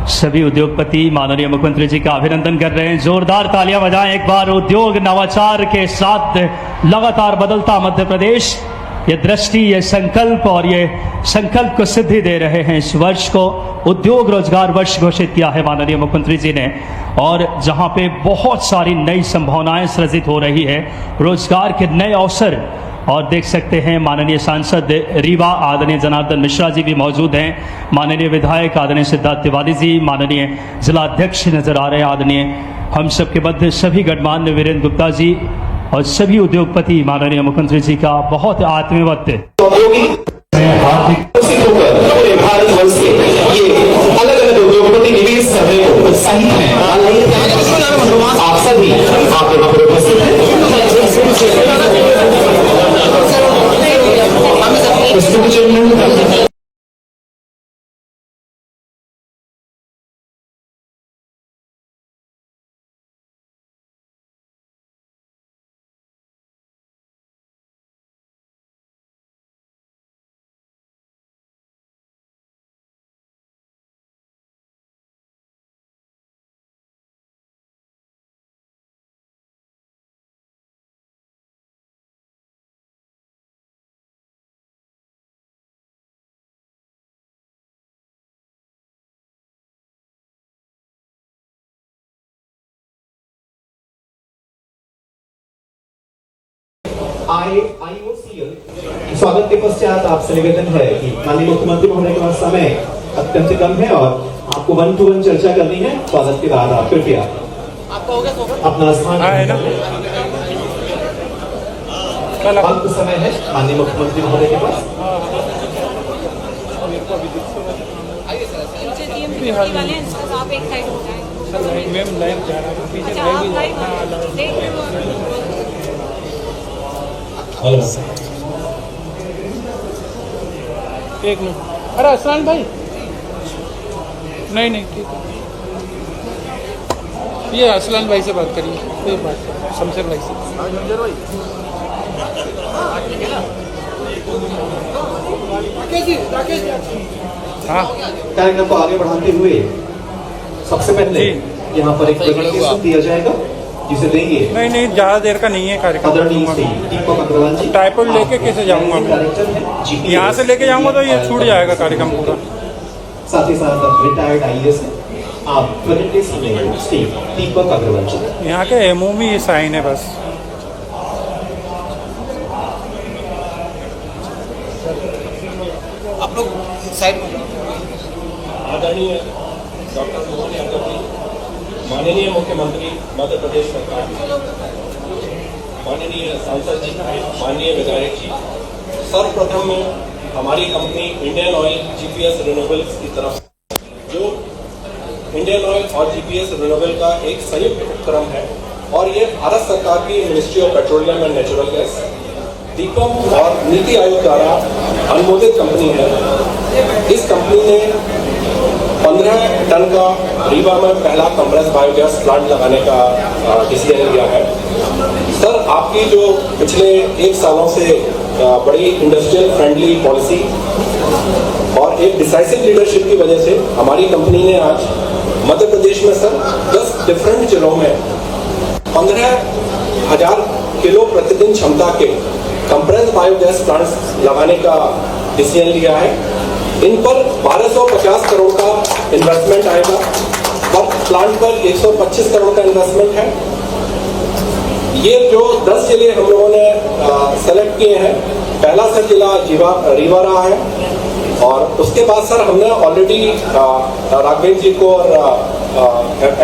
सभी उद्योगपति माननीय मुख्यमंत्री जी का अभिनंदन कर रहे हैं। जोरदार तालियां बजाएं एक बार। उद्योग नवाचार के साथ लगातार बदलता मध्य प्रदेश, ये दृष्टि, ये संकल्प और ये संकल्प को सिद्धि दे रहे हैं। इस वर्ष को उद्योग रोजगार वर्ष घोषित किया है माननीय मुख्यमंत्री जी ने, और जहां पे बहुत सारी नई संभावनाएं सृजित हो रही है, रोजगार के नए अवसर। और देख सकते हैं माननीय सांसद रीवा आदरणीय जनार्दन मिश्रा जी भी मौजूद हैं, माननीय विधायक आदरणीय सिद्धार्थ तिवारी जी, माननीय जिला अध्यक्ष नजर आ रहे हैं आदरणीय हम सबके मध्य सभी गणमान्य वीरेंद्र गुप्ता जी और सभी उद्योगपति माननीय मुख्यमंत्री जी का बहुत आत्मीयवत अलग-अलग उद्योगपति निवेश करने को उत्साहित हैं। आप सभी आप यहाँ पर उपस्थित हैं। IOCL स्वागत के पश्चात आपसे निवेदन है कि माननीय मुख्यमंत्री महोदय के पास समय अत्यंत कम है और आपको 1-to-1 चर्चा करनी है। स्वागत के बाद आप कृपया अपना स्थान अल्प समय है माननीय मुख्यमंत्री महोदय के पास। आप एक साइड हो जाए। एक मिनट, अरे असलान भाई, नहीं ठीक है, ये असलान भाई से बात करिए, कोई बात करिए शमशेर भाई से। हाँ, कार्यक्रम को आगे बढ़ाते हुए सबसे पहले यहाँ पर एक प्रेजेंटेशन दिया जाएगा जिसे देंगे। नहीं ज़्यादा देर का नहीं है कार्यक्रम। टाइपॉड लेके कैसे जाऊंगा मैं? यहाँ से लेके जाऊंगा तो ये छूट जाएगा कार्यक्रम पूरा। साथ ही साथ रिटायर्ड IAS आप प्रेजेंटेशन देंगे दीपक अग्रवाल जी। यहाँ के एमओ में ये साइन है बस। आप लोग साइड में। आदरणीय डॉक्टर मोहन यादव जी, माननीय मुख्यमंत्री मध्य प्रदेश सरकार, माननीय सांसद जी, माननीय विधायक जी, सर्वप्रथम में हमारी company Indian oil GPS renewables की तरफ, जो इंडियन ऑयल और GPS रिन्यूएबल का एक संयुक्त उपक्रम है और ये भारत सरकार की ministry of petroleum and natural gas, Deepak और नीति आयोग द्वारा अनुमोदित कंपनी है। इस कंपनी ने 15 टन का रीवा में पहला कंप्रेस बायोगैस प्लांट लगाने का डिसीजन लिया है। सर, आपकी जो पिछले 1 सालों से बड़ी इंडस्ट्रियल फ्रेंडली पॉलिसी और एक डिसाइसिव लीडरशिप की वजह से हमारी कंपनी ने आज मध्य प्रदेश में सर 10 डिफरेंट जिलों में 15,000 किलो प्रतिदिन क्षमता के कंप्रेस बायोगैस प्लांट्स लगाने का डिसीजन लिया है। इन पर 1250 करोड़ का इन्वेस्टमेंट आएगा और प्लांट पर 125 करोड़ का इन्वेस्टमेंट है। ये जो 10 जिले हम लोगों ने सेलेक्ट किए हैं, पहला सर जिला रीवा रहा है और उसके बाद सर हमने ऑलरेडी राघवेंद्र जी को और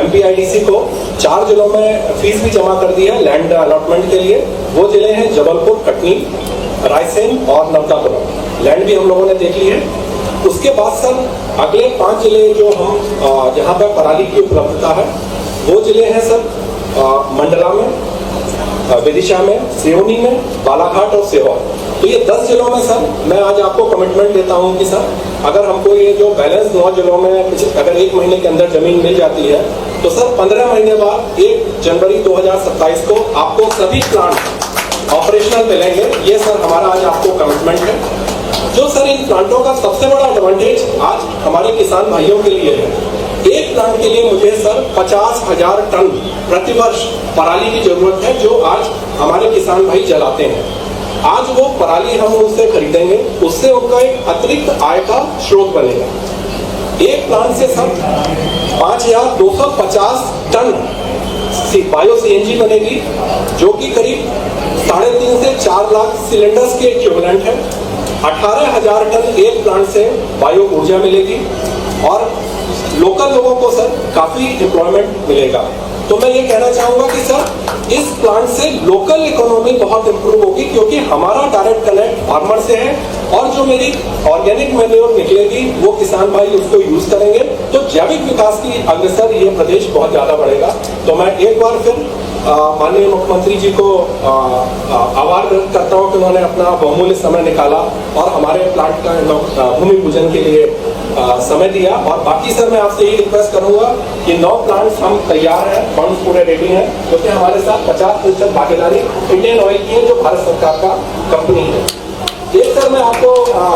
MPIDC को 4 जिलों में फीस भी जमा कर दी है लैंड अलॉटमेंट के लिए। वो जिले हैं जबलपुर, कटनी, रायसेन और नर्मदापुरम। लैंड भी हम लोगों ने देख ली है। उसके बाद सर अगले 5 जिले जो हम जहाँ पर पराली की उपलब्धता है, वो जिले हैं सर मंडला में, विदिशा में, सिवनी में, बालाघाट और सीहोर। तो ये 10 जिलों में सर मैं आज आपको कमिटमेंट देता हूँ कि सर अगर हमको ये जो बैलेंस 9 जिलों में अगर 1 महीने के अंदर जमीन मिल जाती है तो सर 15 महीने बाद 1 जनवरी 2027 को आपको सभी प्लांट ऑपरेशनल मिलेंगे। ये सर हमारा आज आपको कमिटमेंट है। जो सर इन प्लांटों का सबसे बड़ा एडवांटेज आज हमारे किसान भाइयों के लिए है, 1 प्लांट के लिए मुझे सर 50,000 टन प्रतिवर्ष पराली की जरूरत है, जो आज हमारे किसान भाई जलाते हैं। आज वो पराली हम उनसे खरीदेंगे, उससे उनका एक अतिरिक्त आय का स्रोत बनेगा। एक प्लांट से सर 5,250 टन बायो सीएनजी बनेगी, जो कि करीब 3.5 से 4 लाख सिलेंडर्स के इक्विवेलेंट है। 18,000 टन एक प्लांट से बायो ऊर्जा मिलेगी और लोकल लोगों को सर काफी एम्प्लॉयमेंट मिलेगा। तो मैं ये कहना चाहूंगा कि सर इस प्लांट से लोकल इकोनॉमी बहुत इंप्रूव होगी, क्योंकि हमारा डायरेक्ट कनेक्ट फार्मर से है और जो मेरी ऑर्गेनिक मैन्योर निकलेगी वो किसान भाई उसको यूज करेंगे, तो जैविक विकास की अग्रसर ये प्रदेश बहुत ज्यादा बढ़ेगा। तो मैं एक बार फिर माननीय मुख्यमंत्री जी को आभार व्यक्त करता हूँ कि उन्होंने अपना बहुमूल्य समय निकाला और हमारे प्लांट का भूमि पूजन के लिए समय दिया। और बाकी सर मैं आपसे ये रिक्वेस्ट करूंगा कि 9 प्लांट्स हम तैयार हैं, फंड्स पूरे रेडी हैं, क्योंकि हमारे साथ 50% भागीदारी इंडियन ऑयल की है, जो भारत सरकार का कंपनी है। एक सर मैं आपको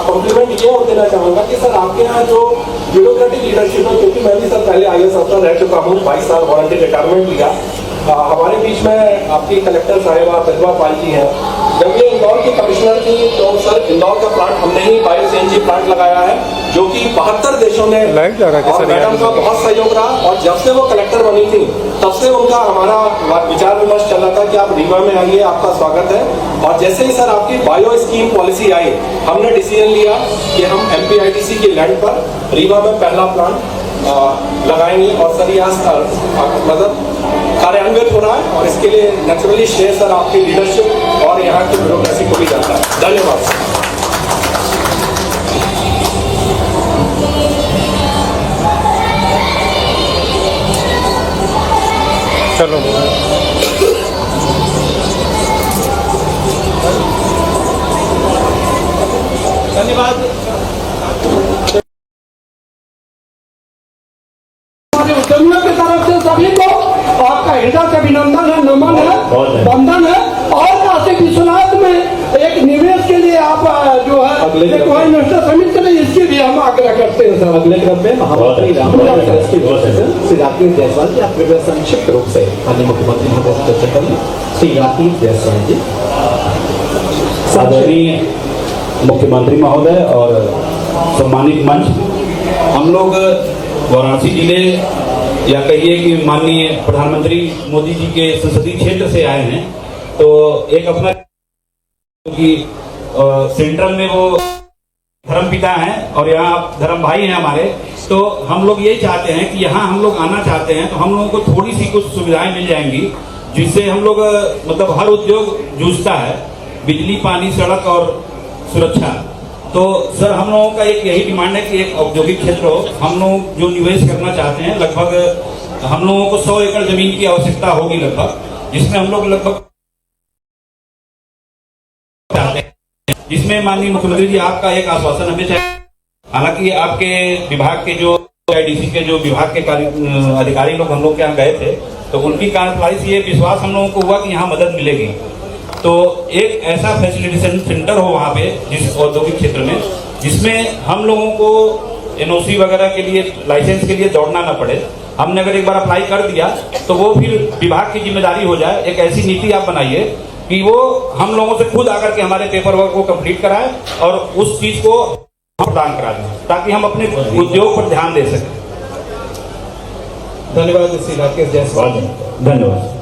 कॉम्प्लीमेंट ये और देना चाहूंगा कि सर आपके यहाँ जो ब्यूरोक्रेटिक लीडरशिप है, क्योंकि मैं भी सर पहले IAS अफसर रह चुका हूँ, 22 साल वॉलंटियर रिटायरमेंट लिया। हमारे बीच में आपकी कलेक्टर साहिबा प्रतिभा पाल जी हैं। जब ये इंदौर की कमिश्नर थी तो सर इंदौर का प्लांट हमने ही बायो सीएनजी प्लांट लगाया है, जो कि 72 देशों में, और मैडम का बहुत सहयोग रहा। और जब से वो कलेक्टर बनी थी तब से उनका हमारा विचार विमर्श चल रहा था कि आप रीवा में आइए, आपका स्वागत है। और जैसे ही सर आपकी बायो स्कीम पॉलिसी आई, हमने डिसीजन लिया कि हम MPIDC की लैंड पर रीवा में पहला प्लांट लगाएंगे। और सर यहाँ मतलब कार्यान्वित हो रहा है, और इसके लिए नेचुरली श्रेय सर आपकी लीडरशिप और यहाँ की ब्यूरोक्रेसी को भी जाता है। धन्यवाद सर। चलो धन्यवाद। उद्यमियों की तरफ से सभी को आपका हृदय से अभिनंदन है, नमन है, वंदन है। और काशी विश्वनाथ में एक निवेश के लिए आप जो है इन्वेस्टर समिट के लिए, इसकी भी हम आग्रह करते हैं सर। अगले क्रम में महामंत्री रामलाल श्री राकेश जायसवाल जी, आप कृपया संक्षिप्त रूप से माननीय मुख्यमंत्री महोदय से चर्चा करें। श्री राकेश जायसवाल जी। आदरणीय मुख्यमंत्री महोदय और सम्मानित मंच, हम लोग वाराणसी जिले या कहिए कि माननीय प्रधानमंत्री मोदी जी के संसदीय क्षेत्र से आए हैं। तो एक अपना कि सेंट्रल में वो धर्म पिता हैं और यहाँ धर्म भाई हैं हमारे, तो हम लोग यही चाहते हैं कि यहाँ हम लोग आना चाहते हैं, तो हम लोगों को थोड़ी सी कुछ सुविधाएं मिल जाएंगी, जिससे हम लोग मतलब हर उद्योग जूझता है, बिजली, पानी, सड़क और सुरक्षा। तो सर हम लोगों का एक यही डिमांड है कि एक औद्योगिक क्षेत्र हो। हम लोग जो निवेश करना चाहते हैं, लगभग हम लोगों को 100 एकड़ जमीन की आवश्यकता होगी लगभग, जिसमें हम लोग लगभग चाहते हैं, जिसमें माननीय मुख्यमंत्री जी आपका एक आश्वासन हमें चाहिए। हालांकि आपके विभाग के जो IDC के जो विभाग के अधिकारी लोग हम लोग के यहाँ गए थे, तो उनकी कार्यप्रणाली से ये विश्वास हम लोगों को हुआ कि यहाँ मदद मिलेगी। तो एक ऐसा फैसिलिटेशन सेंटर हो वहाँ पे जिस औद्योगिक क्षेत्र में, जिसमें हम लोगों को NOC वगैरह के लिए, लाइसेंस के लिए दौड़ना ना पड़े। हमने अगर एक बार अप्लाई कर दिया तो वो फिर विभाग की जिम्मेदारी हो जाए। एक ऐसी नीति आप बनाइए कि वो हम लोगों से खुद आकर के हमारे पेपर वर्क को कंप्लीट कराए और उस चीज को प्रदान करा दें, ताकि हम अपने उद्योग पर ध्यान दे सकें। धन्यवाद श्री राकेश जायसवाल। धन्यवाद।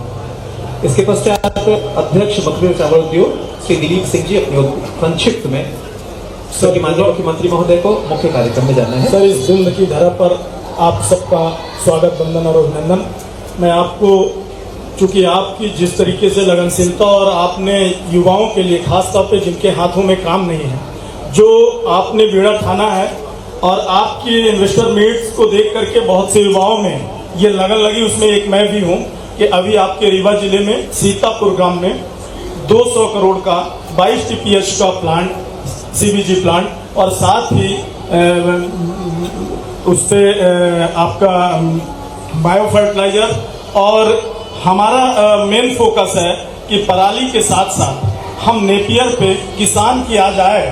इसके पश्चात अध्यक्ष मत्स्य चावल उद्योग श्री दिलीप सिंह जी अपने संक्षिप्त में सर माननीय मुख्यमंत्री महोदय को मुख्य कार्यक्रम में जाना है। सर, इस दिन की धरा पर आप सबका स्वागत, वंदन और अभिनंदन। मैं आपको, चूंकि आपकी जिस तरीके से लगनशीलता और आपने युवाओं के लिए, खासतौर पे जिनके हाथों में काम नहीं है, जो आपने बीड़ा ठाना है, और आपकी इन्वेस्टर मीट्स को देख करके बहुत से युवाओं में ये लगन लगी, उसमें एक मैं भी हूँ, कि अभी आपके रीवा जिले में सीतापुर ग्राम में 200 करोड़ का 22 TPH का प्लांट, CBG प्लांट, और साथ ही उससे आपका बायो फर्टिलाइजर, और हमारा मेन फोकस है कि पराली के साथ साथ हम नेपियर पे किसान की आ जाए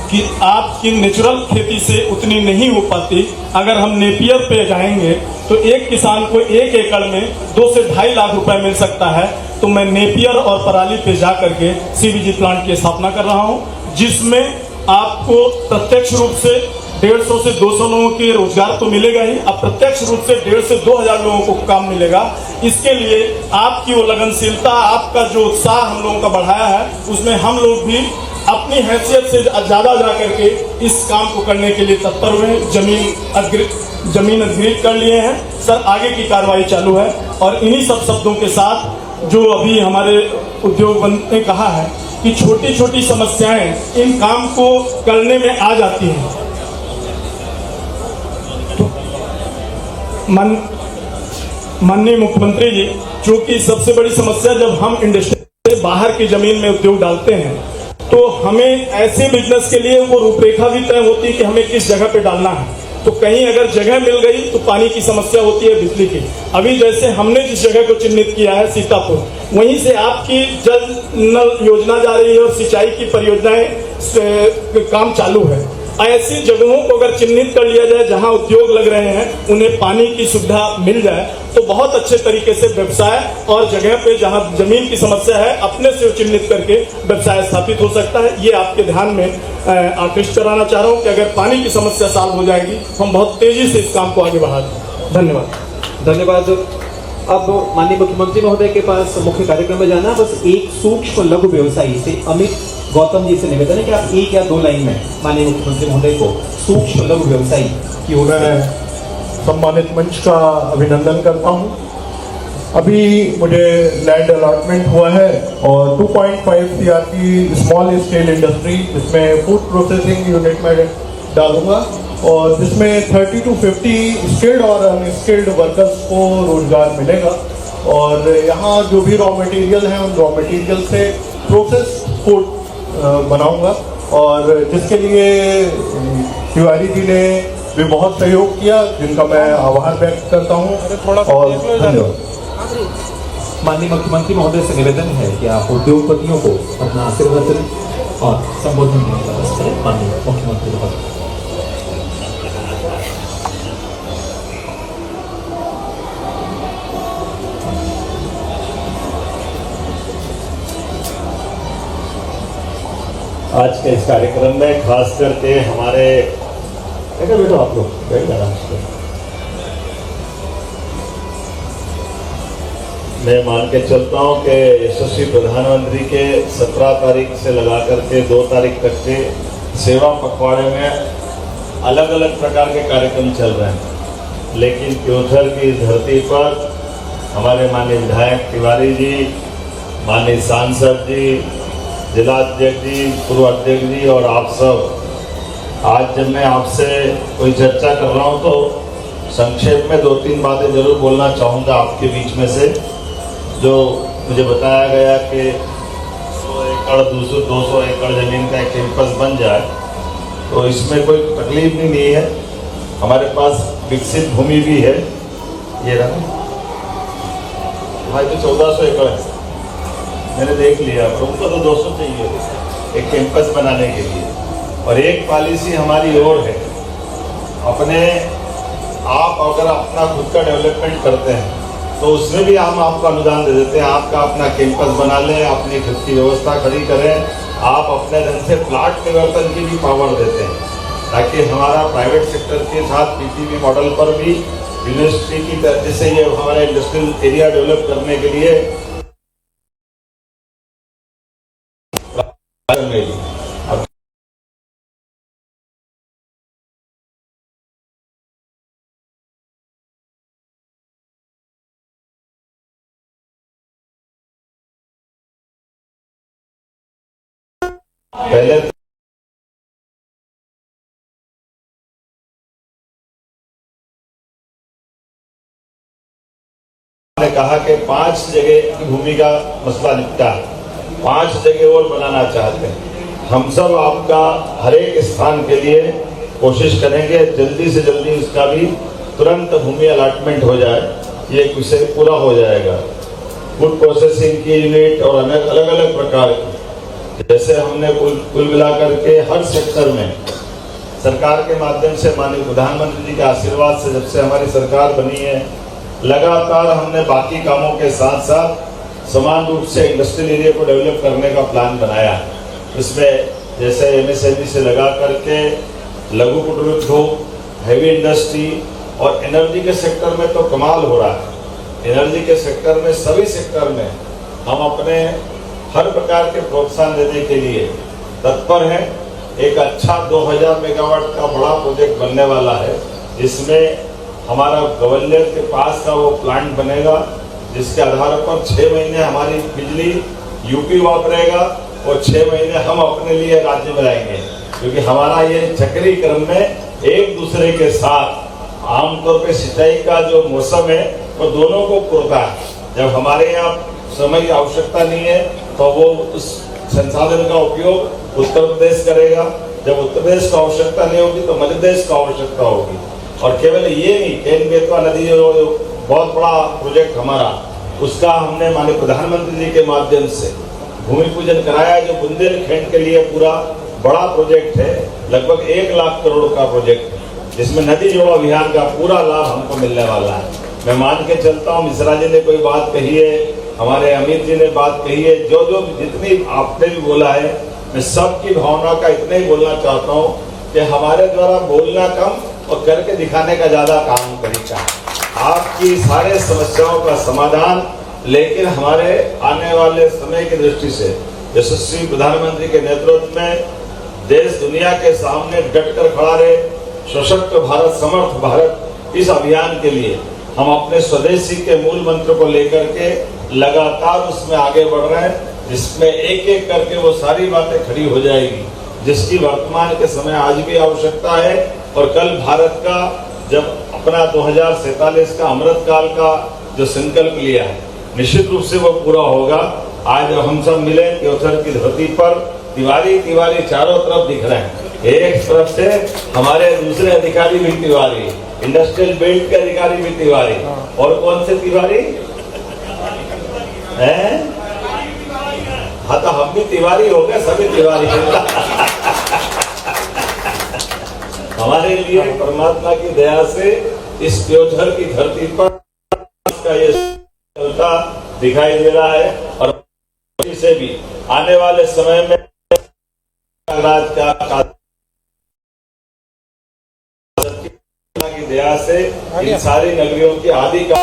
कि आपकी नेचुरल खेती से उतनी नहीं हो पाती। अगर हम नेपियर पे जाएंगे तो एक किसान को 1 एकड़ में 2 से 2.5 लाख रुपए मिल सकता है। तो मैं नेपियर और पराली पे जा करके सीबीजी प्लांट की स्थापना कर रहा हूं, जिसमें आपको प्रत्यक्ष रूप से 150 से 200 लोगों के रोजगार तो मिलेगा ही, अब प्रत्यक्ष रूप से 1,500 से 2,000 लोगों को काम मिलेगा। इसके लिए आपकी वो लगनशीलता, आपका जो उत्साह हम लोगों का बढ़ाया है, उसमें हम लोग भी अपनी हैसियत से ज्यादा जा करके इस काम को करने के लिए तत्पर हुए। जमीन अधिग्रहित कर लिए हैं सर, आगे की कार्रवाई चालू है। और इन्हीं सब शब्दों के साथ जो अभी हमारे उद्योग मंत्री ने कहा है कि छोटी छोटी समस्याएं इन काम को करने में आ जाती हैं, तो माननीय मुख्यमंत्री जी, चूंकि सबसे बड़ी समस्या जब हम इंडस्ट्री से बाहर की जमीन में उद्योग डालते हैं तो हमें ऐसे बिजनेस के लिए वो रूपरेखा भी तय होती है कि हमें किस जगह पे डालना है। तो कहीं अगर जगह मिल गई तो पानी की समस्या होती है, बिजली की। अभी जैसे हमने जिस जगह को चिन्हित किया है सीतापुर, वहीं से आपकी जल नल योजना जा रही है और सिंचाई की परियोजनाएं काम चालू है। ऐसी जगहों को अगर चिन्हित कर लिया जाए जहां उद्योग लग रहे हैं, उन्हें पानी की सुविधा मिल जाए तो बहुत अच्छे तरीके से व्यवसाय और जगह पे जहां जमीन की समस्या है अपने से चिन्हित करके व्यवसाय स्थापित हो सकता है। ये आपके ध्यान में आकृष्ट कराना चाह रहा हूं कि अगर पानी की समस्या सॉल्व हो जाएगी हम बहुत तेजी से इस काम को आगे बढ़ा दें। धन्यवाद। धन्यवाद। अब माननीय मुख्यमंत्री महोदय के पास मुख्य कार्यक्रम में जाना, बस एक सूक्ष्म लघु व्यवसायी से अमित गौतम जी से निवेदन है कि आप 1 या 2 लाइन में माननीय मुख्यमंत्री महोदय को सूक्ष्म लघु व्यवसायी की ओर मैं सम्मानित मंच का अभिनंदन करता हूं। अभी मुझे लैंड अलॉटमेंट हुआ है और 2.5 CR की स्मॉल स्केल इंडस्ट्री, जिसमें फूड प्रोसेसिंग यूनिट में डालूंगा और जिसमें 30 to 50 स्किल्ड और अनस्किल्ड वर्कर्स को रोजगार मिलेगा। और यहाँ जो भी रॉ मटेरियल हैं उन रॉ मटेरियल से प्रोसेस फूड बनाऊंगा, और जिसके लिए तिवारी जी ने भी बहुत सहयोग किया, जिनका मैं आभार व्यक्त करता हूँ। और धन्यवाद। माननीय मुख्यमंत्री महोदय से निवेदन है कि आप उद्योगपतियों को अपना आशीर्वाद दें और संबोधन करें। माननीय मुख्यमंत्री महोदय। आज के इस कार्यक्रम में खास करके हमारे बेटो आप लोग बैठ जाना। मैं मान के चलता हूं कि यशस्वी प्रधानमंत्री के 17 तारीख से लगा करके 2 तारीख तक के सेवा पखवाड़े में अलग अलग प्रकार के कार्यक्रम चल रहे हैं, लेकिन क्योंझर की धरती पर हमारे माननीय विधायक तिवारी जी, माननीय सांसद जी, जिला अध्यक्ष जी, पूर्व अध्यक्ष जी और आप सब, आज जब मैं आपसे कोई चर्चा कर रहा हूं तो संक्षेप में 2-3 बातें जरूर बोलना चाहूँगा आपके बीच में से। जो मुझे बताया गया कि 100 एकड़ 200 एकड़ ज़मीन का एक कैंपस बन जाए तो इसमें कोई तकलीफ नहीं है। हमारे पास विकसित भूमि भी है, ये रहा भाई, तो 1400 एकड़ है, मैंने देख लिया, पर उनको तो 200 चाहिए एक कैंपस बनाने के लिए। और एक पॉलिसी हमारी और है, अपने आप अगर अपना खुद का डेवलपमेंट करते हैं तो उसमें भी हम आपको अनुदान दे देते हैं। आपका अपना कैंपस बना लें, अपनी खुद की व्यवस्था खड़ी करें, आप अपने ढंग से प्लाट परिवर्तन की भी पावर देते हैं, ताकि हमारा प्राइवेट सेक्टर के साथ पीपीपी मॉडल पर भी यूनिवर्सिटी की तरह से ये हमारा इंडस्ट्रियल एरिया डेवलप करने के लिए पहले ने कहा कि 5 जगह की भूमि का मसला निपटा, 5 जगह और बनाना चाहते हैं। हम सब आपका हर एक स्थान के लिए कोशिश करेंगे जल्दी से जल्दी इसका भी तुरंत भूमि अलॉटमेंट हो जाए, ये विषय पूरा हो जाएगा। फूड प्रोसेसिंग की यूनिट और अलग अलग प्रकार की जैसे हमने कुल मिलाकर के हर सेक्टर में सरकार के माध्यम से माननीय प्रधानमंत्री जी के आशीर्वाद से जब से हमारी सरकार बनी है, लगातार हमने बाकी कामों के साथ साथ समान रूप से इंडस्ट्रियल एरिया को डेवलप करने का प्लान बनाया। इसमें जैसे MSME से लगा करके लघु कुटीर उद्योग, हैवी इंडस्ट्री और एनर्जी के सेक्टर में तो कमाल हो रहा है। एनर्जी के सेक्टर में, सभी सेक्टर में हम अपने हर प्रकार के प्रोत्साहन देने के लिए तत्पर हैं। एक अच्छा 2000 मेगावाट का बड़ा प्रोजेक्ट बनने वाला है, जिसमें हमारा ग्वालियर के पास का वो प्लांट बनेगा, जिसके आधार पर 6 महीने हमारी बिजली यूपी वापरेगा और 6 महीने हम अपने लिए राज्य में लाएंगे, क्योंकि हमारा ये चक्री क्रम में एक दूसरे के साथ आमतौर पे सिंचाई का जो मौसम है वो दोनों को पूरता है। जब हमारे यहाँ समय की आवश्यकता नहीं है तो वो उस संसाधन का उपयोग उत्तर प्रदेश करेगा, जब उत्तर प्रदेश को आवश्यकता नहीं होगी तो मध्य प्रदेश को आवश्यकता होगी। और केवल ये नहीं, केन बेतवा नदी जो बहुत बड़ा प्रोजेक्ट हमारा, उसका हमने माननीय प्रधानमंत्री जी के माध्यम से भूमि पूजन कराया, जो बुंदेलखंड के लिए पूरा बड़ा प्रोजेक्ट है, लगभग 1 लाख करोड़ का प्रोजेक्ट है, जिसमें नदी जोड़ो अभियान का पूरा लाभ हमको मिलने वाला है। मैं मान के चलता हूँ, मिश्रा जी ने कोई बात कही है, हमारे अमित जी ने बात कही है, जो जितनी आपने भी बोला है, मैं सबकी भावना का इतना ही बोलना चाहता हूँ कि हमारे द्वारा बोलना कम और करके दिखाने का ज्यादा काम तरीका है। आपकी सारे समस्याओं का समाधान, लेकिन हमारे आने वाले समय की दृष्टि से यशस्वी प्रधानमंत्री के नेतृत्व में देश दुनिया के सामने डट कर खड़ा रहे। सशक्त भारत, समर्थ भारत, इस अभियान के लिए हम अपने स्वदेशी के मूल मंत्र को लेकर के लगातार उसमें आगे बढ़ रहे हैं, जिसमें एक एक करके वो सारी बातें खड़ी हो जाएगी, जिसकी वर्तमान के समय आज भी आवश्यकता है। और कल भारत का जब अपना 2047 का अमृत काल का जो संकल्प लिया है, निश्चित रूप से वो पूरा होगा। आज हम सब मिले त्योहार की धरती पर, तिवारी तिवारी चारों तरफ दिख रहे हैं। एक तरफ से हमारे दूसरे अधिकारी भी तिवारी, इंडस्ट्रियल बेल्ट के अधिकारी भी तिवारी, और कौन से तिवारी हैं? हाँ, तो हम भी तिवारी हो गए, सभी तिवारी हमारे लिए परमात्मा की दया से इस त्योहार की धरती पर का ये चलता दिखाई दे रहा है। और से भी आने वाले समय में राज का की दया से इन सारी नगरियों की आदि का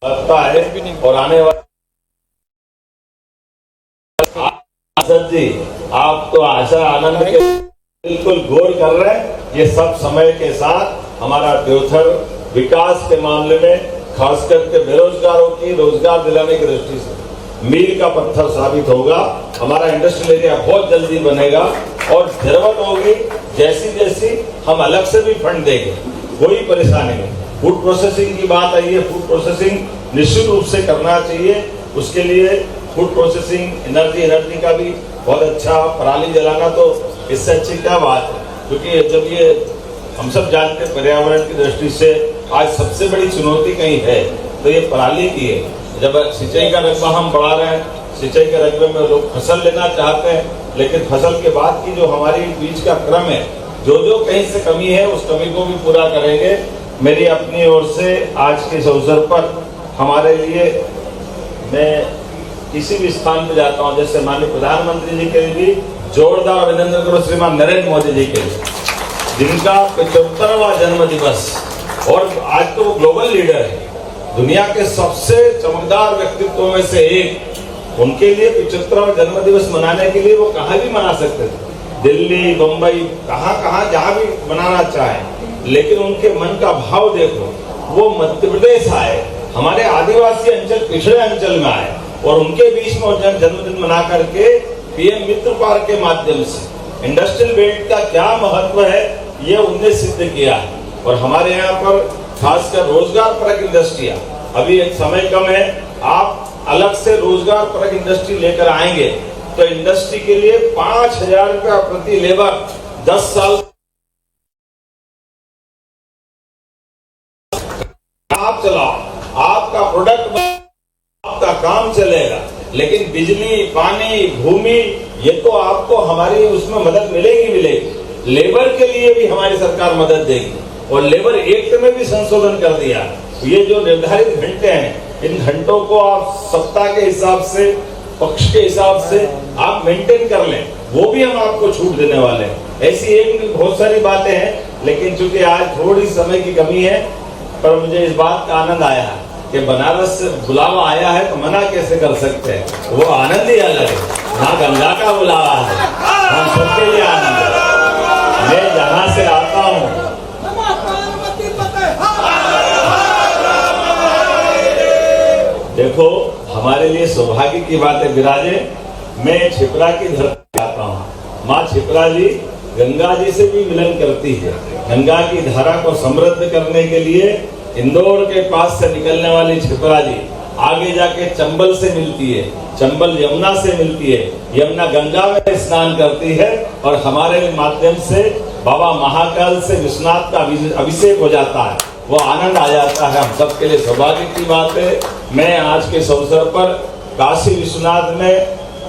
लगता है। और आने वाले जी, आप तो आशा आनंद के बिल्कुल गौर कर रहे हैं। ये सब समय के साथ हमारा त्योहार विकास के मामले में, खास करके बेरोजगारों की रोजगार दिलाने की दृष्टि से मील का पत्थर साबित होगा। हमारा इंडस्ट्रियल एरिया बहुत जल्दी बनेगा और जरूरत होगी जैसी जैसी हम अलग से भी फंड देंगे, कोई परेशानी नहीं। फूड प्रोसेसिंग की बात आई है, फूड प्रोसेसिंग निश्चित रूप से करना चाहिए। उसके लिए फूड प्रोसेसिंग, एनर्जी का भी बहुत अच्छा, पराली जलाना तो इससे अच्छी क्या बात है, क्योंकि जब ये हम सब जानते हैं पर्यावरण की दृष्टि से आज सबसे बड़ी चुनौती कहीं है तो ये पराली की है। जब सिंचाई का रकबा हम बढ़ा रहे हैं, सिंचाई के रकबे में लोग फसल लेना चाहते हैं, लेकिन फसल के बाद की जो हमारी बीज का क्रम है, जो कहीं से कमी है उस कमी को भी पूरा करेंगे। मेरी अपनी ओर से आज के इस अवसर पर हमारे लिए, मैं किसी भी स्थान पर जाता हूं, जैसे माननीय प्रधानमंत्री जी के लिए भी जोरदार अभिनंदन करो, श्रीमान नरेंद्र मोदी जी के लिए, जिनका 75वां जन्म दिवस, और आज तो वो ग्लोबल लीडर है, दुनिया के सबसे चमकदार व्यक्तित्वों में से एक। उनके लिए 75वां जन्म दिवस मनाने के लिए वो कहाँ भी मना सकते थे, दिल्ली, मुंबई, कहाँ जहां भी मनाना चाहे, लेकिन उनके मन का भाव देखो। वो मध्य प्रदेश आए, हमारे आदिवासी अंचल, पिछड़े अंचल में आए, और उनके बीच में जन्मदिन मना करके पीएम मित्र पार्क के माध्यम से इंडस्ट्रियल बेल्ट का क्या महत्व है ये उनने सिद्ध किया है। और हमारे यहाँ पर खासकर रोजगार परक इंडस्ट्रियां, अभी एक समय कम है, आप अलग से रोजगार परक इंडस्ट्री लेकर आएंगे तो इंडस्ट्री के लिए 5,000 रुपया प्रति लेबर 10 साल आप चलाओ, आपका प्रोडक्ट, आपका काम चलेगा। लेकिन बिजली, पानी, भूमि ये तो आपको हमारी उसमें मदद मिलेगी। लेबर के लिए भी हमारी सरकार मदद देगी और लेबर एक्ट में भी संशोधन कर दिया। ये जो निर्धारित घंटे हैं, इन घंटों को आप सप्ताह के हिसाब से, पक्ष के हिसाब से आप मेंटेन कर लें, वो भी हम आपको छूट देने वाले हैं। ऐसी एक बहुत सारी बातें हैं, लेकिन चूंकि आज थोड़ी समय की कमी है, पर मुझे इस बात का आनंद आया कि बनारस से बुलावा आया है तो मना कैसे कर सकते हैं। वो आनंद ही अलग है। माँ गंगा का बुलावा है, हम सबके लिए आनंद है। मैं जहां से आता हूँ, देखो हमारे लिए सौभाग्य की बात है विराजे, मैं छिपरा की धरती आता हूँ। माँ छिपरा जी गंगा जी से भी मिलन करती है। गंगा की धारा को समृद्ध करने के लिए इंदौर के पास से निकलने वाली छिपरा जी आगे जाके चंबल से मिलती है, चंबल यमुना से मिलती है, यमुना गंगा में स्नान करती है और हमारे माध्यम से बाबा महाकाल से विश्वनाथ का अभिषेक हो जाता है। वो आनंद आ जाता है। हम सबके लिए सौभाग्य की बात है। मैं आज के इस अवसर पर काशी विश्वनाथ में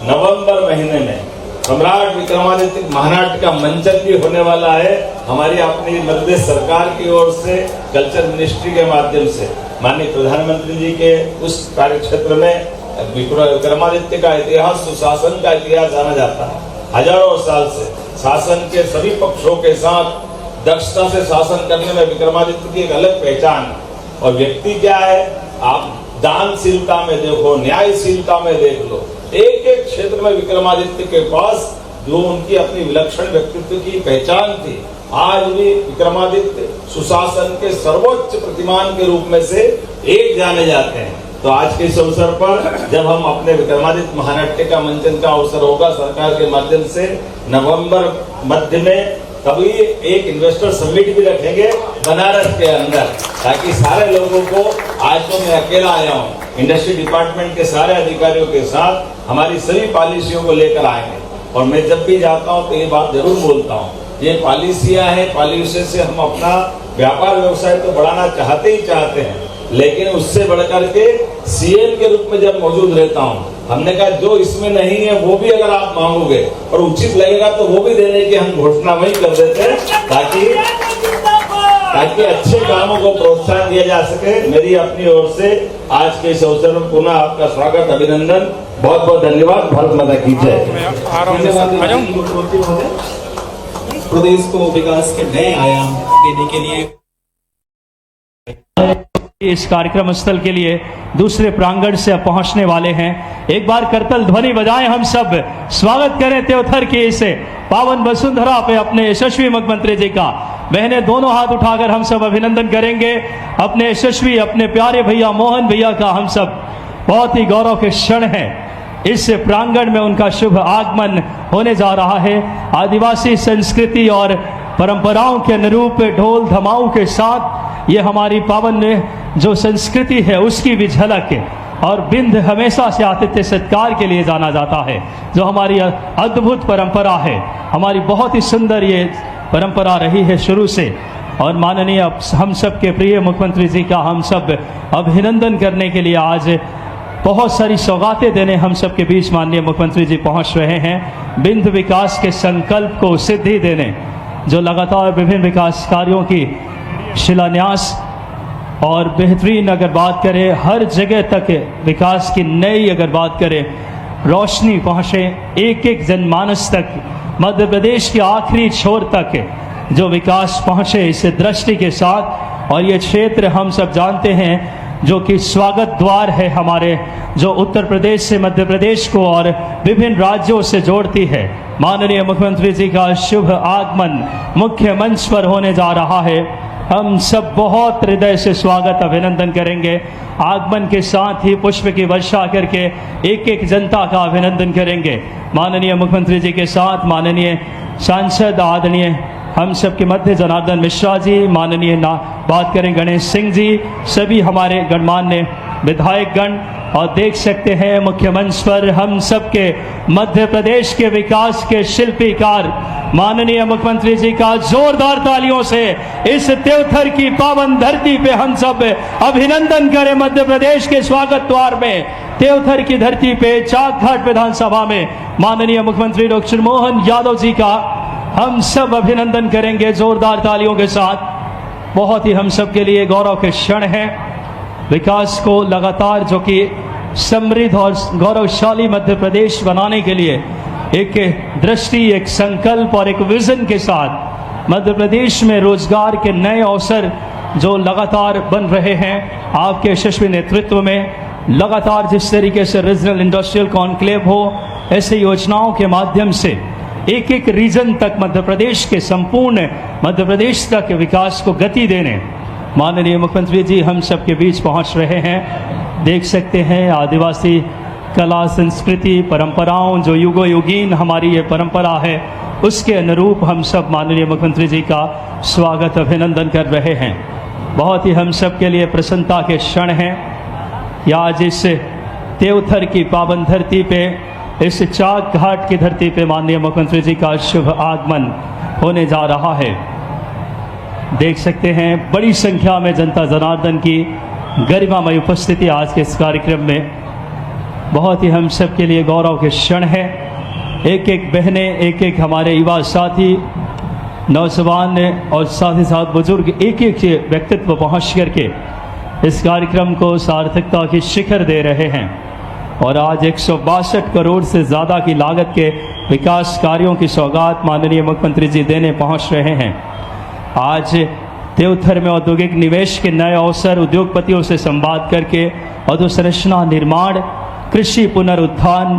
नवंबर महीने में सम्राट विक्रमादित्य महानाट्य का मंचन भी होने वाला है। हमारी अपनी मध्य प्रदेश सरकार की ओर से कल्चर मिनिस्ट्री के माध्यम से माननीय प्रधानमंत्री जी के उस कार्य क्षेत्र में विक्रमादित्य का इतिहास, सुशासन का इतिहास जाना जाता है। हजारों साल से शासन के सभी पक्षों के साथ दक्षता से शासन करने में विक्रमादित्य की एक अलग पहचान है। और व्यक्ति क्या है, आप दानशीलता में देखो, न्यायशीलता में देख लो, एक एक क्षेत्र में विक्रमादित्य के पास जो उनकी अपनी विलक्षण व्यक्तित्व की पहचान थी, आज भी विक्रमादित्य सुशासन के सर्वोच्च प्रतिमान के रूप में से एक जाने जाते हैं। तो आज के इस अवसर पर जब हम अपने विक्रमादित्य महानाट्य का मंचन का अवसर होगा सरकार के माध्यम से नवंबर मध्य में, तभी एक इन्वेस्टर समिट भी रखेंगे बनारस के अंदर, ताकि सारे लोगों को, आज तो मैं अकेला आया हूँ, इंडस्ट्री डिपार्टमेंट के सारे अधिकारियों के साथ हमारी सभी पॉलिसियों को लेकर आएंगे। और मैं जब भी जाता हूँ तो ये बात जरूर बोलता हूँ, ये पॉलिसियां हैं, पॉलिसी से हम अपना व्यापार व्यवसाय तो बढ़ाना चाहते ही चाहते हैं, लेकिन उससे बढ़कर के सीएम के रूप में जब मौजूद रहता हूँ, हमने कहा जो इसमें नहीं है वो भी अगर आप मांगोगे और उचित लगेगा तो वो भी देने की हम घोषणा वही कर देते हैं, ताकि अच्छे कामों को प्रोत्साहन दिया जा सके। मेरी अपनी ओर से आज के इस अवसर में पुनः आपका स्वागत, अभिनंदन, बहुत बहुत धन्यवाद। भारत माता की जय। मुख्यमंत्री महोदय, प्रदेश को विकास के नए आयाम देने के लिए इस कार्यक्रम स्थल के लिए दूसरे प्रांगण से अब पहुंचने वाले हैं। एक बार करतल ध्वनि बजाएं, हम सब स्वागत करें त्योथर की इस पावन वसुंधरा पे अपने यशस्वी मुख्यमंत्री जी का। बहनें दोनों हाथ उठाकर हम सब अभिनंदन करेंगे अपने यशस्वी, अपने प्यारे भैया मोहन भैया का। हम सब बहुत ही गौरव के क्षण है, इस प्रांगण में उनका शुभ आगमन होने जा रहा है। आदिवासी संस्कृति और परंपराओं के अनुरूप ढोल धमाऊ के साथ ये हमारी पावन जो संस्कृति है उसकी भी झलक है। और बिंद हमेशा से आतिथ्य सत्कार के लिए जाना जाता है, जो हमारी अद्भुत परंपरा है, हमारी बहुत ही सुंदर ये परंपरा रही है शुरू से। और माननीय हम सब के प्रिय मुख्यमंत्री जी का हम सब अभिनंदन करने के लिए आज बहुत सारी सौगातें देने हम सब के बीच माननीय मुख्यमंत्री जी पहुंच रहे हैं। बिंद विकास के संकल्प को सिद्धि देने, जो लगातार विभिन्न विकास कार्यों की शिलान्यास और बेहतरीन अगर बात करें, हर जगह तक विकास की नई अगर बात करें, रोशनी पहुँचे एक एक जनमानस तक, मध्य प्रदेश के आखिरी छोर तक जो विकास पहुँचे, इस दृष्टि के साथ। और ये क्षेत्र हम सब जानते हैं जो कि स्वागत द्वार है हमारे, जो उत्तर प्रदेश से मध्य प्रदेश को और विभिन्न राज्यों से जोड़ती है। माननीय मुख्यमंत्री जी का शुभ आगमन मुख्य मंच पर होने जा रहा है। हम सब बहुत हृदय से स्वागत अभिनंदन करेंगे। आगमन के साथ ही पुष्प की वर्षा करके एक एक जनता का अभिनंदन करेंगे। माननीय मुख्यमंत्री जी के साथ माननीय सांसद आदरणीय हम सबके मध्य जनार्दन मिश्रा जी, माननीय बात करें गणेश सिंह जी, सभी हमारे गणमान्य विधायक गण, और देख सकते हैं मुख्य मंच पर हम सबके मध्य प्रदेश के विकास के शिल्पीकार माननीय मुख्यमंत्री जी का जोरदार तालियों से इस त्योथर की पावन धरती पे हम सब अभिनंदन करें। मध्य प्रदेश के स्वागत द्वार में त्योथर की धरती पे चाकघाट विधानसभा में माननीय मुख्यमंत्री डॉक्टर मोहन यादव जी का हम सब अभिनंदन करेंगे जोरदार तालियों के साथ। बहुत ही हम सब के लिए गौरव के क्षण है। विकास को लगातार जो कि समृद्ध और गौरवशाली मध्य प्रदेश बनाने के लिए एक दृष्टि, एक संकल्प और एक विजन के साथ मध्य प्रदेश में रोजगार के नए अवसर जो लगातार बन रहे हैं आपके यशस्वी नेतृत्व में, लगातार जिस तरीके से रीजनल इंडस्ट्रियल कॉन्क्लेव हो, ऐसे योजनाओं के माध्यम से एक एक रीजन तक मध्य प्रदेश के संपूर्ण मध्य प्रदेश तक विकास को गति देने माननीय मुख्यमंत्री जी हम सबके बीच पहुंच रहे हैं। देख सकते हैं आदिवासी कला, संस्कृति, परंपराओं जो युगों युगीन हमारी ये परंपरा है, उसके अनुरूप हम सब माननीय मुख्यमंत्री जी का स्वागत अभिनंदन कर रहे हैं। बहुत ही हम सब के लिए प्रसन्नता के क्षण हैं कि आज इस त्योथर की पावन धरती पे, इस चाक घाट की धरती पे माननीय मुख्यमंत्री जी का शुभ आगमन होने जा रहा है। देख सकते हैं बड़ी संख्या में जनता जनार्दन की गरिमामय उपस्थिति आज के इस कार्यक्रम में। बहुत ही हम सब के लिए गौरव के क्षण है। एक एक बहनें, एक एक हमारे युवा साथी, नौजवान और साथ ही साथ बुजुर्ग एक एक व्यक्तित्व पहुँच करके इस कार्यक्रम को सार्थकता की शिखर दे रहे हैं। और आज 162 करोड़ से ज़्यादा की लागत के विकास कार्यों की सौगात माननीय मुख्यमंत्री जी देने पहुँच रहे हैं। आज त्योथर में औद्योगिक निवेश के नए अवसर, उद्योगपतियों से संवाद करके अधोसंरचना निर्माण, कृषि पुनरुत्थान,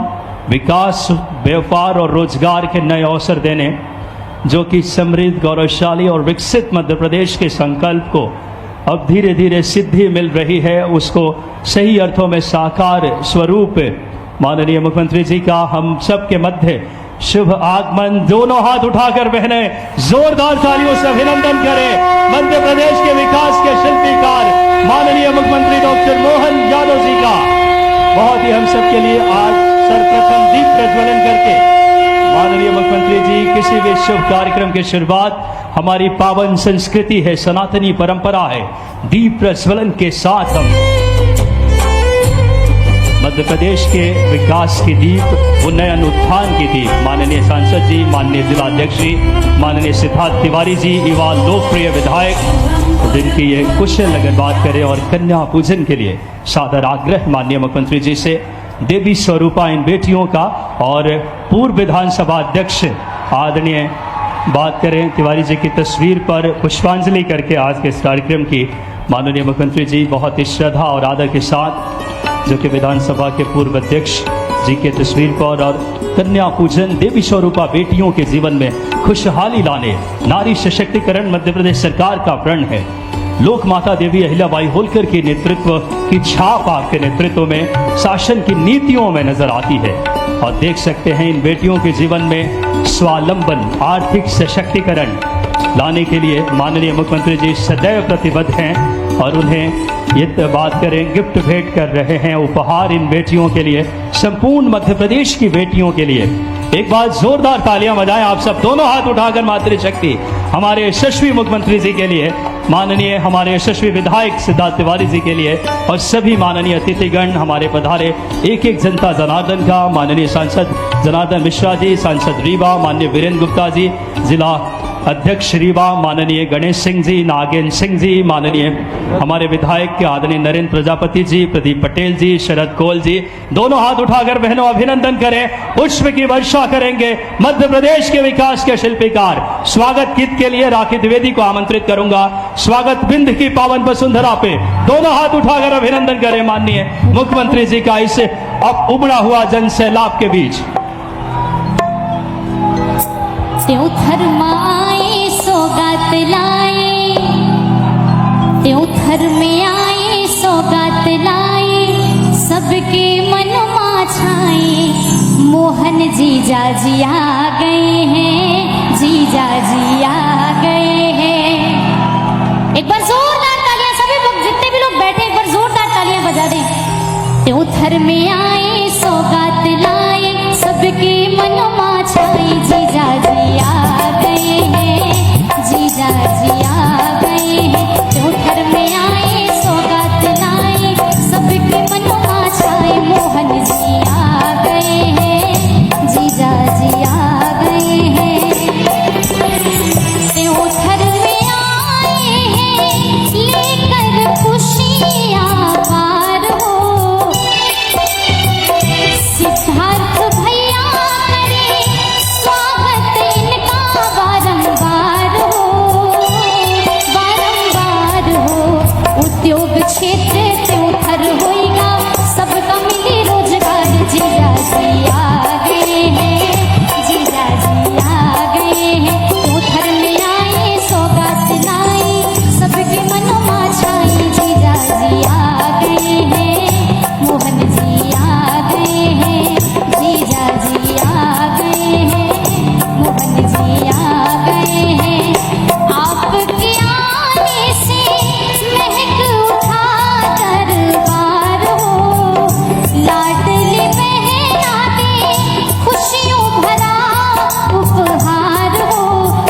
विकास, व्यापार और रोजगार के नए अवसर देने, जो कि समृद्ध, गौरवशाली और विकसित मध्य प्रदेश के संकल्प को अब धीरे धीरे सिद्धि मिल रही है, उसको सही अर्थों में साकार स्वरूप माननीय मुख्यमंत्री जी का हम सब के मध्य शुभ आगमन। दोनों हाथ उठाकर बहने जोरदार तालियों से अभिनंदन करें मध्य प्रदेश के विकास के शिल्पीकार माननीय मुख्यमंत्री डॉक्टर मोहन यादव जी का। बहुत ही हम सब के लिए आज सर्वप्रथम दीप प्रज्वलन करके माननीय मुख्यमंत्री जी, किसी भी शुभ कार्यक्रम की शुरुआत हमारी पावन संस्कृति है, सनातनी परंपरा है, दीप प्रज्वलन के साथ हम मध्य प्रदेश के विकास की दीप, उन्नयन उत्थान की दीप माननीय सांसद जी, माननीय जिलाध्यक्ष जी, माननीय सिद्धार्थ तिवारी जी, युवा लोकप्रिय विधायक, जिनकी ये कुशल अगर बात करें और कन्या पूजन के लिए सादर आग्रह माननीय मुख्यमंत्री जी से, देवी स्वरूपा इन बेटियों का, और पूर्व विधानसभा अध्यक्ष आदरणीय बात करें तिवारी जी की तस्वीर पर पुष्पांजलि करके आज के इस कार्यक्रम की माननीय मुख्यमंत्री जी बहुत ही श्रद्धा और आदर के साथ, जो कि विधानसभा के पूर्व अध्यक्ष जी के तस्वीर पर, और कन्या पूजन, देवी स्वरूपा बेटियों के जीवन में खुशहाली लाने, नारी सशक्तिकरण मध्य प्रदेश सरकार का प्रण है। लोक माता देवी अहिल्याबाई होलकर के नेतृत्व की छाप आपके नेतृत्व में शासन की नीतियों में नजर आती है। और देख सकते हैं इन बेटियों के जीवन में स्वावलंबन, आर्थिक सशक्तिकरण लाने के लिए माननीय मुख्यमंत्री जी सदैव प्रतिबद्ध हैं, और उन्हें ये बात करें गिफ्ट भेंट कर रहे हैं, उपहार इन बेटियों के लिए, संपूर्ण मध्य प्रदेश की बेटियों के लिए। एक बार जोरदार तालियां बजाएं आप सब, दोनों हाथ उठाकर मातृशक्ति हमारे यशस्वी मुख्यमंत्री जी के लिए, माननीय हमारे यशस्वी विधायक सिद्धार्थ तिवारी जी के लिए, और सभी माननीय अतिथिगण हमारे पधारे एक एक जनता जनार्दन का, माननीय सांसद जनार्दन मिश्रा जी, सांसद रीवा, माननीय वीरेंद्र गुप्ता जी, जिला अध्यक्ष रीवा माननीय गणेश सिंह जी, नागेंद्र सिंह जी, माननीय हमारे विधायक के आदरणीय नरेंद्र प्रजापति जी, प्रदीप पटेल जी, शरद कोल जी, दोनों हाथ उठाकर बहनों अभिनंदन करें, पुष्प की वर्षा करेंगे मध्य प्रदेश के विकास के शिल्पीकार। स्वागत गीत के लिए राखी द्विवेदी को आमंत्रित करूंगा। स्वागत बिंद की पावन वसुंधरा पे दोनों हाथ उठाकर अभिनंदन करें माननीय मुख्यमंत्री जी का इस अब उमड़ा हुआ जन सैलाब के बीच। त्योथर में आए सौगात लाए, त्योथर में आए सौगात लाए, सबके मन में छाए, मोहन जी जाजी आ गए हैं, जीजा जी आ गए हैं। एक बार जोरदार तालियां, सभी लोग जितने भी लोग बैठे एक बार जोरदार तालियां बजा दें। त्योथर में आए सौगात लाए सबके मनमा छाई, जीजा जी आ गए हैं, जीजा जी आ गए हैं। त्योथर में आए सौगात लाए सबके मनमा छाई, मोहन जी आ गए हैं, जीजा जी आ गए हैं। त्योथर में आए हैं लेकर खुशियाँ पार हो, सिद्धार्थ भैया करे स्वागत इनका बारंबार हो, बारंबार हो। उद्योग क्षेत्र त्योथर होएगा सबका मिले रोजगार, जीजा जी आ गए हैं, जीजा जी आ गए हैं। त्योथर में आए सौगात लाए सबके मनमा छाई, जीजा जी आ गए हैं, मोहन जी आ गए हैं, जीजा जी आ गए हैं, मोहन जी आ गए हैं। आपके आने से महक उठा दरबार हो, लाडले बहना के खुशियों भरा उपहार हो।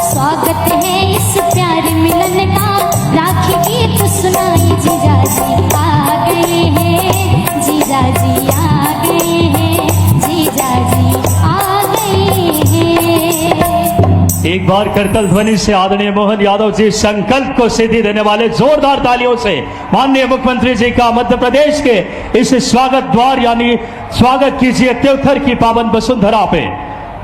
स्वागत है इस प्यार मिलन का, राखी गीत सुनाई, जीजा जी आ गए हैं, जीजा जी आ गए हैं, जीजा जी आ गए हैं। एक बार करतल ध्वनि से आदरणीय मोहन यादव जी संकल्प को सिद्धि देने वाले जोरदार तालियों से माननीय मुख्यमंत्री जी का मध्य प्रदेश के इस स्वागत द्वार यानी स्वागत कीजिए त्योथर की पावन वसुंधरा पे।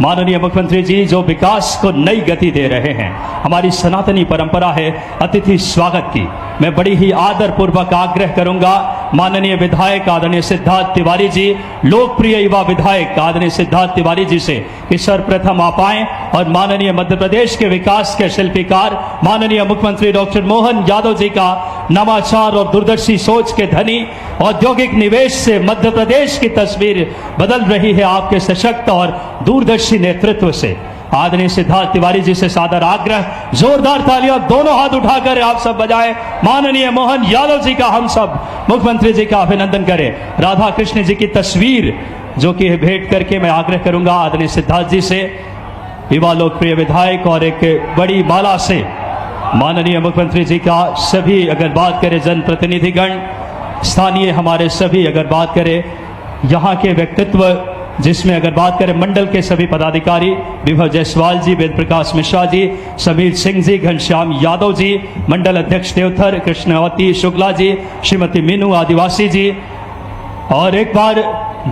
माननीय मुख्यमंत्री जी जो विकास को नई गति दे रहे हैं, हमारी सनातनी परंपरा है अतिथि स्वागत की। मैं बड़ी ही आदर पूर्वक आग्रह करूंगा माननीय विधायक आदरणीय सिद्धार्थ तिवारी जी, लोकप्रिय युवा विधायक आदरणीय सिद्धार्थ तिवारी जी से कि सर्वप्रथम आप आए और माननीय मध्य प्रदेश के विकास के शिल्पीकार माननीय मुख्यमंत्री डॉक्टर मोहन यादव जी का नवाचार और दूरदर्शी सोच के धनी, औद्योगिक निवेश से मध्य प्रदेश की तस्वीर बदल रही है आपके सशक्त और दूरदर्शी नेतृत्व से। आदरणीय सिद्धार्थ तिवारी जी से सादर आग्रह, जोरदार तालियां दोनों हाथ उठाकर आप सब बजाएं। माननीय मोहन यादव जी का हम सब मुख्यमंत्री जी का अभिनंदन करें। राधा कृष्ण जी की तस्वीर जो कि भेंट करके मैं आग्रह करूंगा आदरणीय सिद्धार्थ जी से, युवा लोकप्रिय विधायक और एक बड़ी माला से माननीय मुख्यमंत्री जी का सभी अगर बात करें जनप्रतिनिधिगण, स्थानीय हमारे सभी अगर बात करें यहाँ के व्यक्तित्व, जिसमें अगर बात करें मंडल के सभी पदाधिकारी, विभव जायसवाल जी, वेद प्रकाश मिश्रा जी, समीर सिंह जी, घनश्याम यादव जी, मंडल अध्यक्ष त्योथर कृष्णवती शुक्ला जी, श्रीमती मीनू आदिवासी जी, और एक बार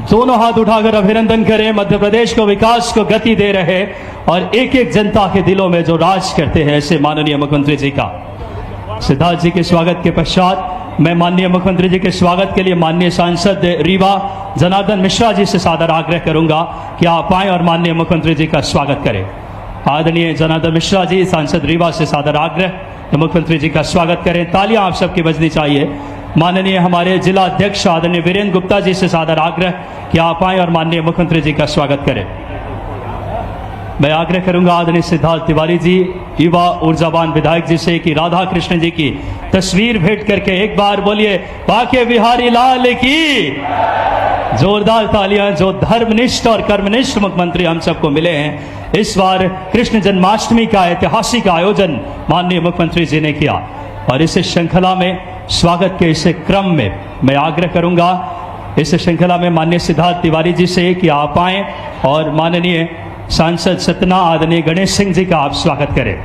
दोनों हाथ उठाकर अभिनंदन करें मध्य प्रदेश को विकास को गति दे रहे और एक एक जनता के दिलों में जो राज करते हैं ऐसे माननीय मुख्यमंत्री जी का। सिद्धार्थ जी के स्वागत के पश्चात मैं माननीय मुख्यमंत्री जी के स्वागत के लिए माननीय सांसद रीवा जनार्दन मिश्रा जी से सादर आग्रह करूंगा कि आप आए और माननीय मुख्यमंत्री जी का स्वागत करें। आदरणीय जनार्दन मिश्रा जी सांसद रीवा से सादर आग्रह कि मुख्यमंत्री जी का स्वागत करें। तालियां आप सबकी बजनी चाहिए। माननीय हमारे जिला अध्यक्ष आदरणीय वीरेंद्र गुप्ता जी से सादर आग्रह कि आप आए और माननीय मुख्यमंत्री जी का स्वागत करें। मैं आग्रह करूंगा आदरणीय सिद्धार्थ तिवारी जी, युवा ऊर्जावान विधायक जी से कि राधा कृष्ण जी की तस्वीर भेंट करके एक बार बोलिए बाके बिहारी लाल की। जोरदार तालियां। जो धर्मनिष्ठ और कर्मनिष्ठ मुख्यमंत्री हम सबको मिले हैं, इस बार कृष्ण जन्माष्टमी का ऐतिहासिक आयोजन माननीय मुख्यमंत्री जी ने किया और इस श्रृंखला में स्वागत के इस क्रम में मैं आग्रह करूंगा इस श्रृंखला में माननीय सिद्धार्थ तिवारी जी से कि आप आए और माननीय सांसद सतना आदरणीय गणेश सिंह जी का आप स्वागत करें।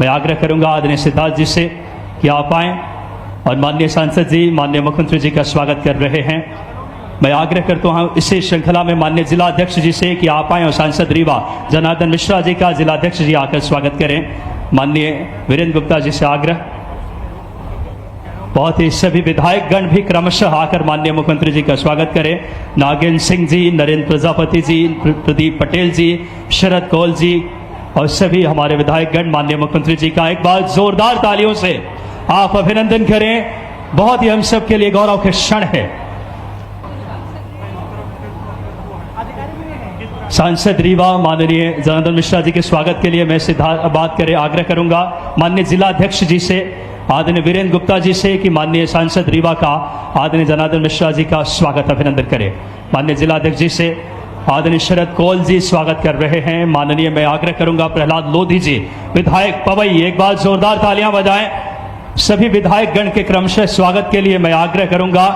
मैं आग्रह करूंगा आदरणीय सिद्धार्थ जी से कि आप आए और माननीय सांसद जी माननीय मुख्यमंत्री जी का स्वागत कर रहे हैं। मैं आग्रह करता हूं इसी श्रृंखला में माननीय जिला अध्यक्ष जी से कि आप आए और सांसद रीवा जनार्दन मिश्रा जी का जिला अध्यक्ष जी आकर स्वागत करें। माननीय वीरेंद्र गुप्ता जी से आग्रह, बहुत ही सभी विधायक गण भी क्रमशः आकर माननीय मुख्यमंत्री जी का स्वागत करें। नागेंद्र सिंह जी, नरेंद्र प्रजापति जी, प्रदीप पटेल जी, शरद कौल जी और सभी हमारे विधायक गण माननीय मुख्यमंत्री जी का एक बार जोरदार तालियों से आप अभिनंदन करें। बहुत ही हम सब के लिए गौरव के क्षण है। सांसद रीवा माननीय जनार्दन मिश्रा जी के स्वागत के लिए मैं आग्रह करूंगा माननीय जिला अध्यक्ष जी से, आदरणीय वीरेंद्र गुप्ता जी से कि माननीय सांसद रीवा का आदरणीय जनार्दन मिश्रा जी का स्वागत अभिनंदन करें। माननीय जिला अध्यक्ष जी से आदरणीय शरद कौल जी स्वागत कर रहे हैं। माननीय मैं आग्रह करूंगा प्रहलाद लोधी जी विधायक पवई, एक बार जोरदार तालियां बजाएं। सभी विधायक गण के क्रमशः स्वागत के लिए मैं आग्रह करूंगा।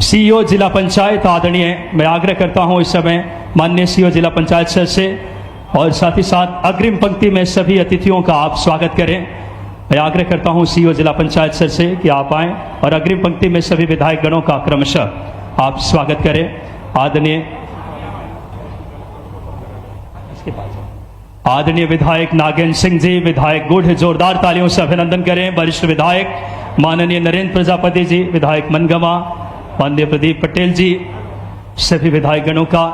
सीईओ जिला पंचायत आदरणीय मैं आग्रह करता हूं इस समय माननीय सीईओ जिला पंचायत सर से, और साथ ही साथ अग्रिम पंक्ति में सभी अतिथियों का आप स्वागत करें। मैं आग्रह करता हूं सीईओ जिला पंचायत सर से कि आप आएं और अग्रिम पंक्ति में सभी विधायक गणों का क्रमशः आप स्वागत करें। आदरणीय विधायक नागेंद्र सिंह जी विधायक गुढ़, जोरदार तालियों से अभिनंदन करें। वरिष्ठ विधायक माननीय नरेंद्र प्रजापति जी विधायक मनगवा, माननीय प्रदीप पटेल जी, सभी विधायक गणों का।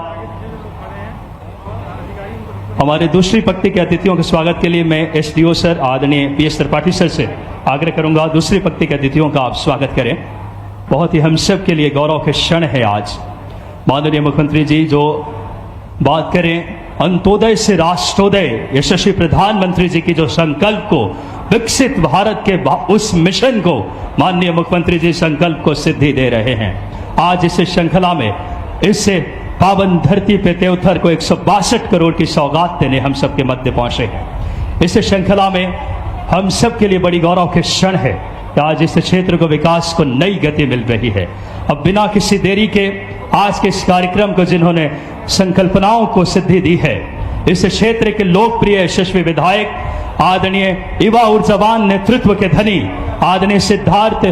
हमारे दूसरी पंक्ति के अतिथियों के स्वागत के लिए मैं एसडीओ सर आदरणीय पीएस त्रिपाठी सर से आग्रह करूंगा दूसरी पंक्ति के अतिथियों का आप स्वागत करें। बहुत ही हम सब के लिए गौरव के क्षण है आज। माननीय मुख्यमंत्री जी जो बात करें अंत्योदय से राष्ट्रोदय, यशस्वी प्रधानमंत्री जी की जो संकल्प को, विकसित भारत के उस मिशन को माननीय मुख्यमंत्री जी संकल्प को सिद्धि दे रहे हैं। आज इस श्रृंखला में इससे पावन धरती पे त्योथर को 162 करोड़ की सौगात देने हम सबके मध्य पहुंचे हैं। इस श्रृंखला में हम सब के लिए बड़ी गौरव के क्षण है कि आज इस क्षेत्र को विकास को नई गति मिल रही है। अब बिना किसी देरी के आज के इस कार्यक्रम को जिन्होंने संकल्पनाओं को सिद्धि दी है, इस क्षेत्र के लोकप्रिय यशस्वी विधायक आदरणीय युवा ऊर्जावान नेतृत्व के धनी आदरणीय सिद्धार्थ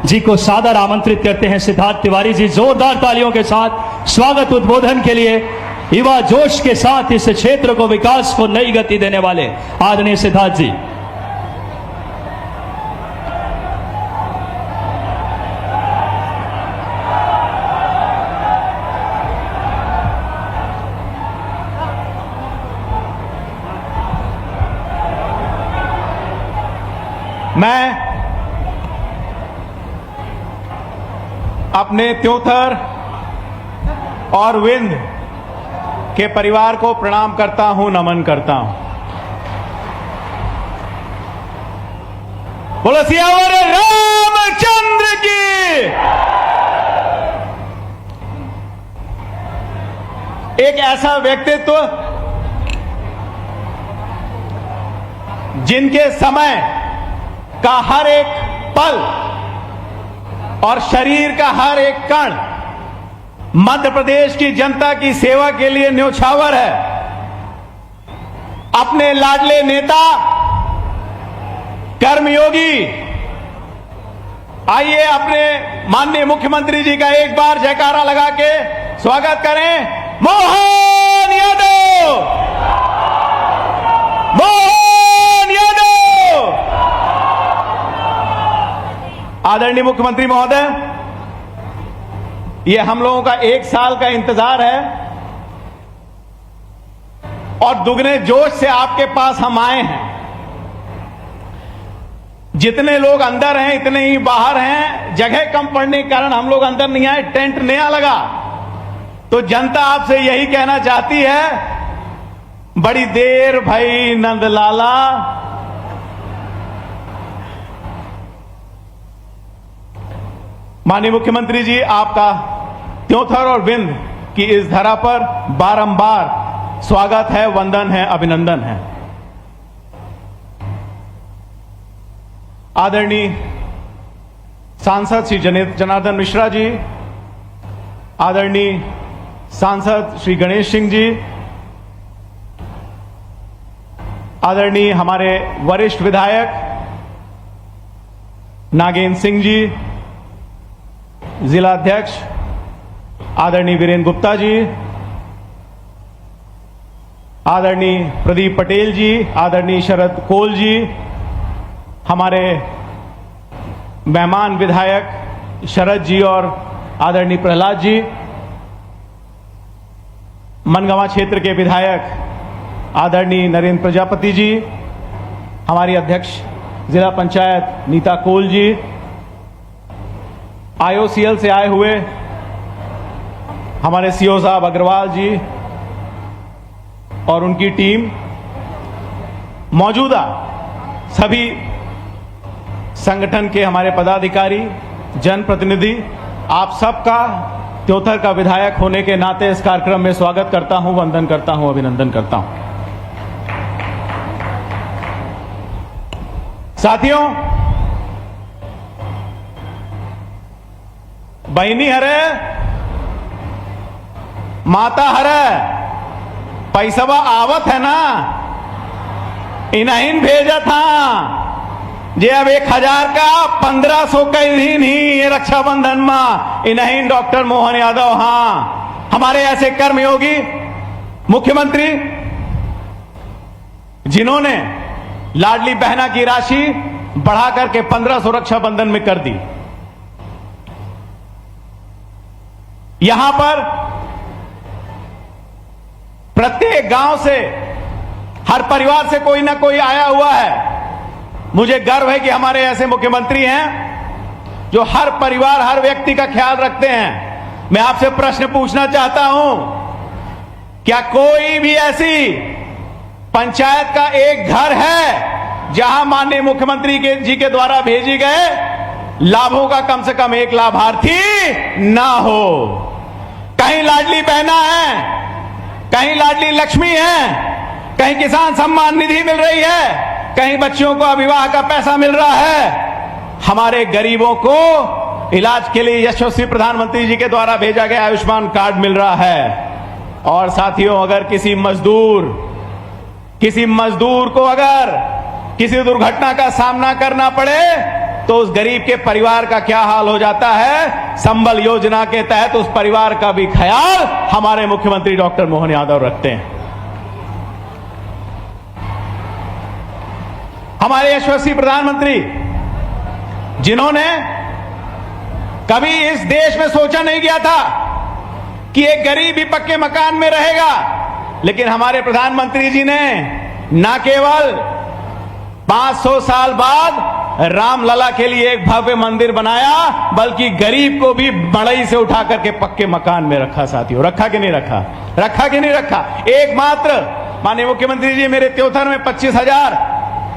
जी को सादर आमंत्रित करते हैं। सिद्धार्थ तिवारी जी जोरदार तालियों के साथ स्वागत उद्बोधन के लिए। युवा जोश के साथ इस क्षेत्र को विकास को नई गति देने वाले आदरणीय सिद्धार्थ जी। मैं अपने त्योथर और विंध के परिवार को प्रणाम करता हूं, नमन करता हूं। बोलो सियावर रामचंद्र की। एक ऐसा व्यक्तित्व जिनके समय का हर एक पल और शरीर का हर एक कण मध्य प्रदेश की जनता की सेवा के लिए न्योछावर है। अपने लाडले नेता कर्मयोगी, आइए अपने माननीय मुख्यमंत्री जी का एक बार जयकारा लगा के स्वागत करें। मोहन यादव, मोहन यादव। आदरणीय मुख्यमंत्री महोदय, ये हम लोगों का 1 साल का इंतजार है और दुगने जोश से आपके पास हम आए हैं। जितने लोग अंदर हैं इतने ही बाहर हैं। जगह कम पड़ने के कारण हम लोग अंदर नहीं आए, टेंट नया लगा। तो जनता आपसे यही कहना चाहती है, बड़ी देर भाई नंदलाला। माननीय मुख्यमंत्री जी, आपका त्योथर और विंध की इस धरा पर बारंबार स्वागत है, वंदन है, अभिनंदन है। आदरणीय सांसद श्री जनार्दन मिश्रा जी, आदरणीय सांसद श्री गणेश सिंह जी, आदरणीय हमारे वरिष्ठ विधायक नागेंद्र सिंह जी, जिला अध्यक्ष आदरणीय वीरेंद्र गुप्ता जी, आदरणीय प्रदीप पटेल जी, आदरणीय शरद कौल जी, हमारे मेहमान विधायक शरद जी और आदरणीय प्रहलाद जी, मनगवा क्षेत्र के विधायक आदरणीय नरेंद्र प्रजापति जी, हमारी अध्यक्ष जिला पंचायत नीता कौल जी, आईओसीएल से आए हुए हमारे सीओ साहब अग्रवाल जी, और उनकी टीम, मौजूदा सभी संगठन के हमारे पदाधिकारी, जनप्रतिनिधि, आप सबका त्योथर का विधायक होने के नाते इस कार्यक्रम में स्वागत करता हूं, वंदन करता हूं, अभिनंदन करता हूं। साथियों, बहनी हरे, माता हरे, पैसवा आवत है ना, इन्हीं भेजा था जे अब 1000 का 1500 कहीं नहीं रक्षाबंधन में इन्हीं डॉक्टर मोहन यादव, हां हमारे ऐसे कर्मयोगी मुख्यमंत्री जिन्होंने लाडली बहना की राशि बढ़ा करके 1500 रक्षाबंधन में कर दी। यहां पर प्रत्येक गांव से, हर परिवार से कोई ना कोई आया हुआ है। मुझे गर्व है कि हमारे ऐसे मुख्यमंत्री हैं जो हर परिवार, हर व्यक्ति का ख्याल रखते हैं। मैं आपसे प्रश्न पूछना चाहता हूं, क्या कोई भी ऐसी पंचायत का एक घर है जहां माननीय मुख्यमंत्री जी के द्वारा भेजी गए लाभों का कम से कम एक लाभार्थी ना हो? कहीं लाडली बहना है, कहीं लाडली लक्ष्मी है, कहीं किसान सम्मान निधि मिल रही है, कहीं बच्चियों को विवाह का पैसा मिल रहा है। हमारे गरीबों को इलाज के लिए यशस्वी प्रधानमंत्री जी के द्वारा भेजा गया आयुष्मान कार्ड मिल रहा है। और साथियों, अगर किसी मजदूर को अगर किसी दुर्घटना का सामना करना पड़े तो उस गरीब के परिवार का क्या हाल हो जाता है? संबल योजना के तहत उस परिवार का भी ख्याल हमारे मुख्यमंत्री डॉक्टर मोहन यादव रखते हैं। हमारे यशस्वी प्रधानमंत्री जिन्होंने कभी इस देश में सोचा नहीं गया था कि एक गरीब भी पक्के मकान में रहेगा, लेकिन हमारे प्रधानमंत्री जी ने न केवल 500 साल बाद रामलला के लिए एक भव्य मंदिर बनाया, बल्कि गरीब को भी मड़ई से उठा करके पक्के मकान में रखा। साथियों, रखा कि नहीं रखा? रखा कि नहीं रखा? एकमात्र माननीय मुख्यमंत्री जी, मेरे त्योथर में 25,000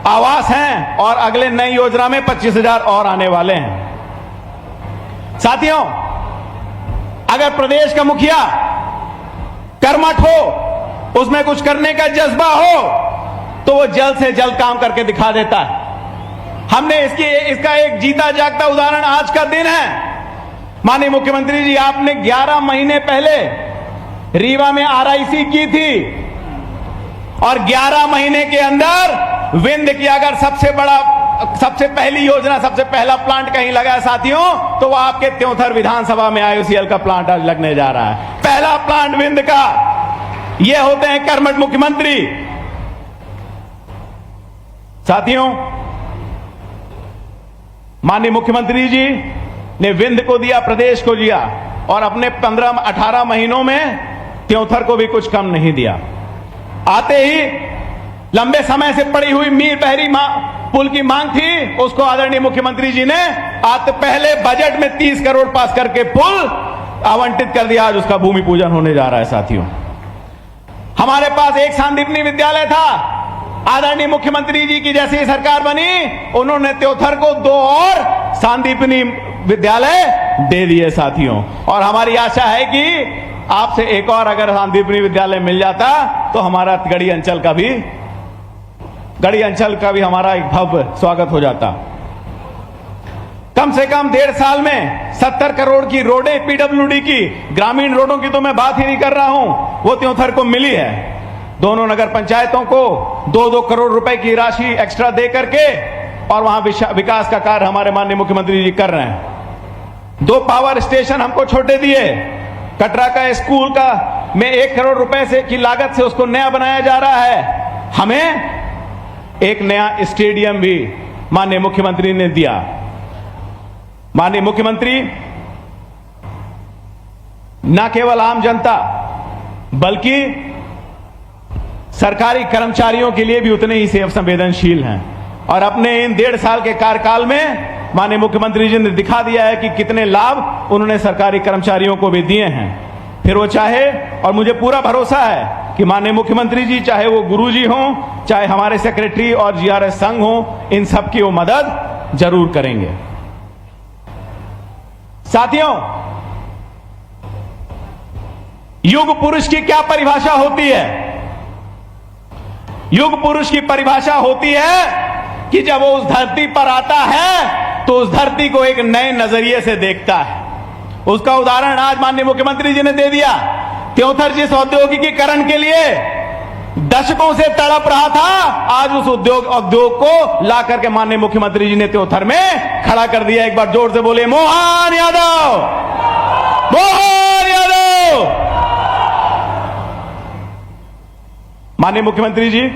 आवास हैं और अगले नई योजना में 25,000 और आने वाले हैं। साथियों, अगर प्रदेश का मुखिया कर्मठ हो, उसमें कुछ करने का जज्बा हो, तो वो जल्द से जल्द काम करके दिखा देता है। हमने इसका एक जीता जागता उदाहरण आज का दिन है। माननीय मुख्यमंत्री जी, आपने 11 महीने पहले रीवा में RIC की थी और 11 महीने के अंदर विंध्य की अगर सबसे पहली योजना, सबसे पहला प्लांट कहीं लगा है साथियों, तो वह आपके त्योथर विधानसभा में IOCL का प्लांट आज लगने जा रहा है। पहला प्लांट विंध्य का। ये होते हैं कर्मठ मुख्यमंत्री। साथियों, माननीय मुख्यमंत्री जी ने विंध्य को दिया, प्रदेश को दिया, और अपने 15-18 महीनों में त्योथर को भी कुछ कम नहीं दिया। आते ही लंबे समय से पड़ी हुई मीर बहरी पुल की मांग थी, उसको आदरणीय मुख्यमंत्री जी ने आज पहले बजट में 30 करोड़ पास करके पुल आवंटित कर दिया। आज उसका भूमि पूजन होने जा रहा है। साथियों, हमारे पास एक सांदीपनी विद्यालय था। आदरणीय मुख्यमंत्री जी की जैसी सरकार बनी, उन्होंने त्योथर को 2 और सांदीपनी विद्यालय दे दिए। साथियों, और हमारी आशा है कि आपसे एक और अगर सांदीपनी विद्यालय मिल जाता तो हमारा गढ़ी अंचल का भी हमारा एक भव्य स्वागत हो जाता। कम से कम 1.5 साल में 70 करोड़ की रोडें, PWD की, ग्रामीण रोडों की तो मैं बात ही नहीं कर रहा हूं, वो त्योथर को मिली है। दोनों नगर पंचायतों को 2-2 करोड़ रुपए की राशि एक्स्ट्रा दे करके और वहां विकास का कार्य हमारे माननीय मुख्यमंत्री जी कर रहे हैं। 2 पावर स्टेशन हमको छोटे दिए। कटरा का स्कूल का में 1 करोड़ रुपए से की लागत से उसको नया बनाया जा रहा है। हमें एक नया स्टेडियम भी माननीय मुख्यमंत्री ने दिया। माननीय मुख्यमंत्री न केवल आम जनता बल्कि सरकारी कर्मचारियों के लिए भी उतने ही संवेदनशील हैं, और अपने इन 1.5 साल के कार्यकाल में माननीय मुख्यमंत्री जी ने दिखा दिया है कि कितने लाभ उन्होंने सरकारी कर्मचारियों को भी दिए हैं। फिर वो चाहे, और मुझे पूरा भरोसा है कि माननीय मुख्यमंत्री जी, चाहे वो गुरुजी हों, चाहे हमारे सेक्रेटरी और जीआरएस संघ हो, इन सब की वो मदद जरूर करेंगे। साथियों, युग पुरुष की क्या परिभाषा होती है? युग पुरुष की परिभाषा होती है कि जब वो उस धरती पर आता है तो उस धरती को एक नए नजरिए से देखता है। उसका उदाहरण आज माननीय मुख्यमंत्री जी ने दे दिया। त्योंथर जिस औद्योगिकीकरण के लिए दशकों से तड़प रहा था, आज उस उद्योग को ला करके माननीय मुख्यमंत्री जी ने त्योंथर में खड़ा कर दिया। एक बार जोर से बोले, मोहन यादव, मोहन यादव। माननीय मुख्यमंत्री जी,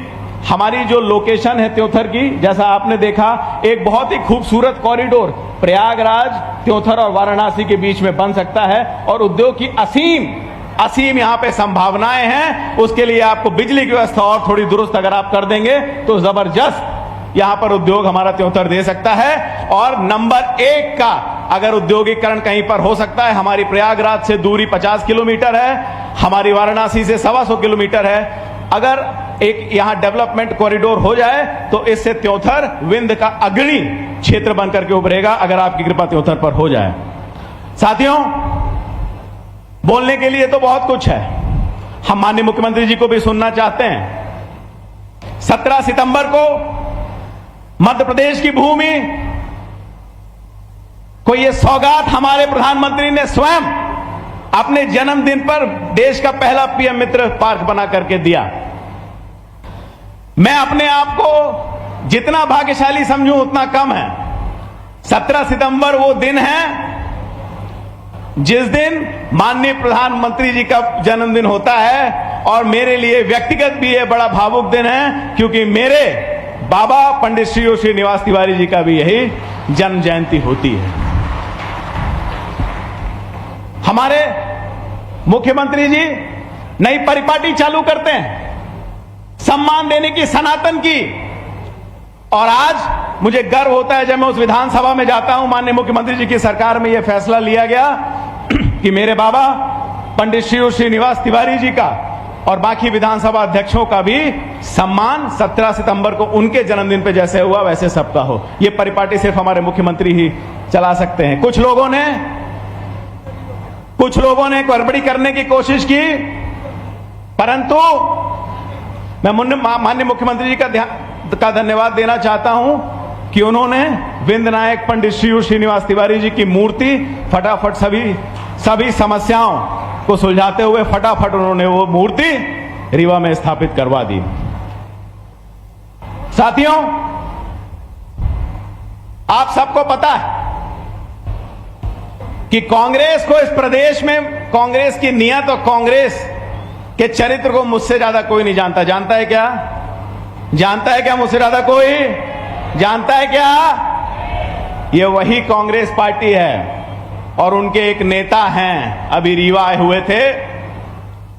हमारी जो लोकेशन है त्योंथर की, जैसा आपने देखा, एक बहुत ही खूबसूरत कॉरिडोर प्रयागराज, त्योंथर और वाराणसी के बीच में बन सकता है और उद्योग की असीम यहां पे संभावनाएं हैं। उसके लिए आपको बिजली की व्यवस्था और थोड़ी दुरुस्त अगर आप कर देंगे तो जबरदस्त यहां पर उद्योग हमारा त्योंथर दे सकता है। और नंबर 1 का अगर उद्योगीकरण कहीं पर हो सकता है, हमारी प्रयागराज से दूरी 50 किलोमीटर है, हमारी वाराणसी से 125 किलोमीटर है। अगर एक यहां डेवलपमेंट कॉरिडोर हो जाए तो इससे त्योंथर विंध्य का अग्रणी क्षेत्र बनकर के उभरेगा, अगर आपकी कृपा त्योंथर पर हो जाए। साथियों, बोलने के लिए तो बहुत कुछ है, हम माननीय मुख्यमंत्री जी को भी सुनना चाहते हैं। 17 सितंबर को मध्य प्रदेश की भूमि को यह सौगात हमारे प्रधानमंत्री ने स्वयं अपने जन्मदिन पर देश का पहला पीएम मित्र पार्क बना करके दिया। मैं अपने आप को जितना भाग्यशाली समझूं उतना कम है। 17 सितंबर वो दिन है जिस दिन माननीय प्रधानमंत्री जी का जन्मदिन होता है, और मेरे लिए व्यक्तिगत भी ये बड़ा भावुक दिन है, क्योंकि मेरे बाबा पंडित श्री श्रीनिवास तिवारी जी का भी यही जन्म जयंती होती है। हमारे मुख्यमंत्री जी नई परिपाटी चालू करते हैं सम्मान देने की, सनातन की, और आज मुझे गर्व होता है जब मैं उस विधानसभा में जाता हूं, माननीय मुख्यमंत्री जी की सरकार में यह फैसला लिया गया कि मेरे बाबा पंडित श्री श्रीनिवास तिवारी जी का और बाकी विधानसभा अध्यक्षों का भी सम्मान 17 सितंबर को उनके जन्मदिन पे जैसे हुआ वैसे सबका हो। यह परिपाटी सिर्फ हमारे मुख्यमंत्री ही चला सकते हैं। कुछ लोगों ने गड़बड़ी करने की कोशिश की, परंतु मैं माननीय मुख्यमंत्री जी का धन्यवाद देना चाहता हूं कि उन्होंने विंध्य नायक पंडित श्री श्रीनिवास तिवारी जी की मूर्ति फटाफट सभी समस्याओं को सुलझाते हुए फटाफट उन्होंने वो मूर्ति रीवा में स्थापित करवा दी। साथियों, आप सबको पता है कि कांग्रेस को इस प्रदेश में, कांग्रेस की नियत और कांग्रेस के चरित्र को मुझसे ज्यादा कोई नहीं जानता। जानता है क्या? जानता है क्या मुझसे ज्यादा कोई? जानता है क्या? ये वही कांग्रेस पार्टी है और उनके एक नेता हैं, अभी रीवा आए हुए थे,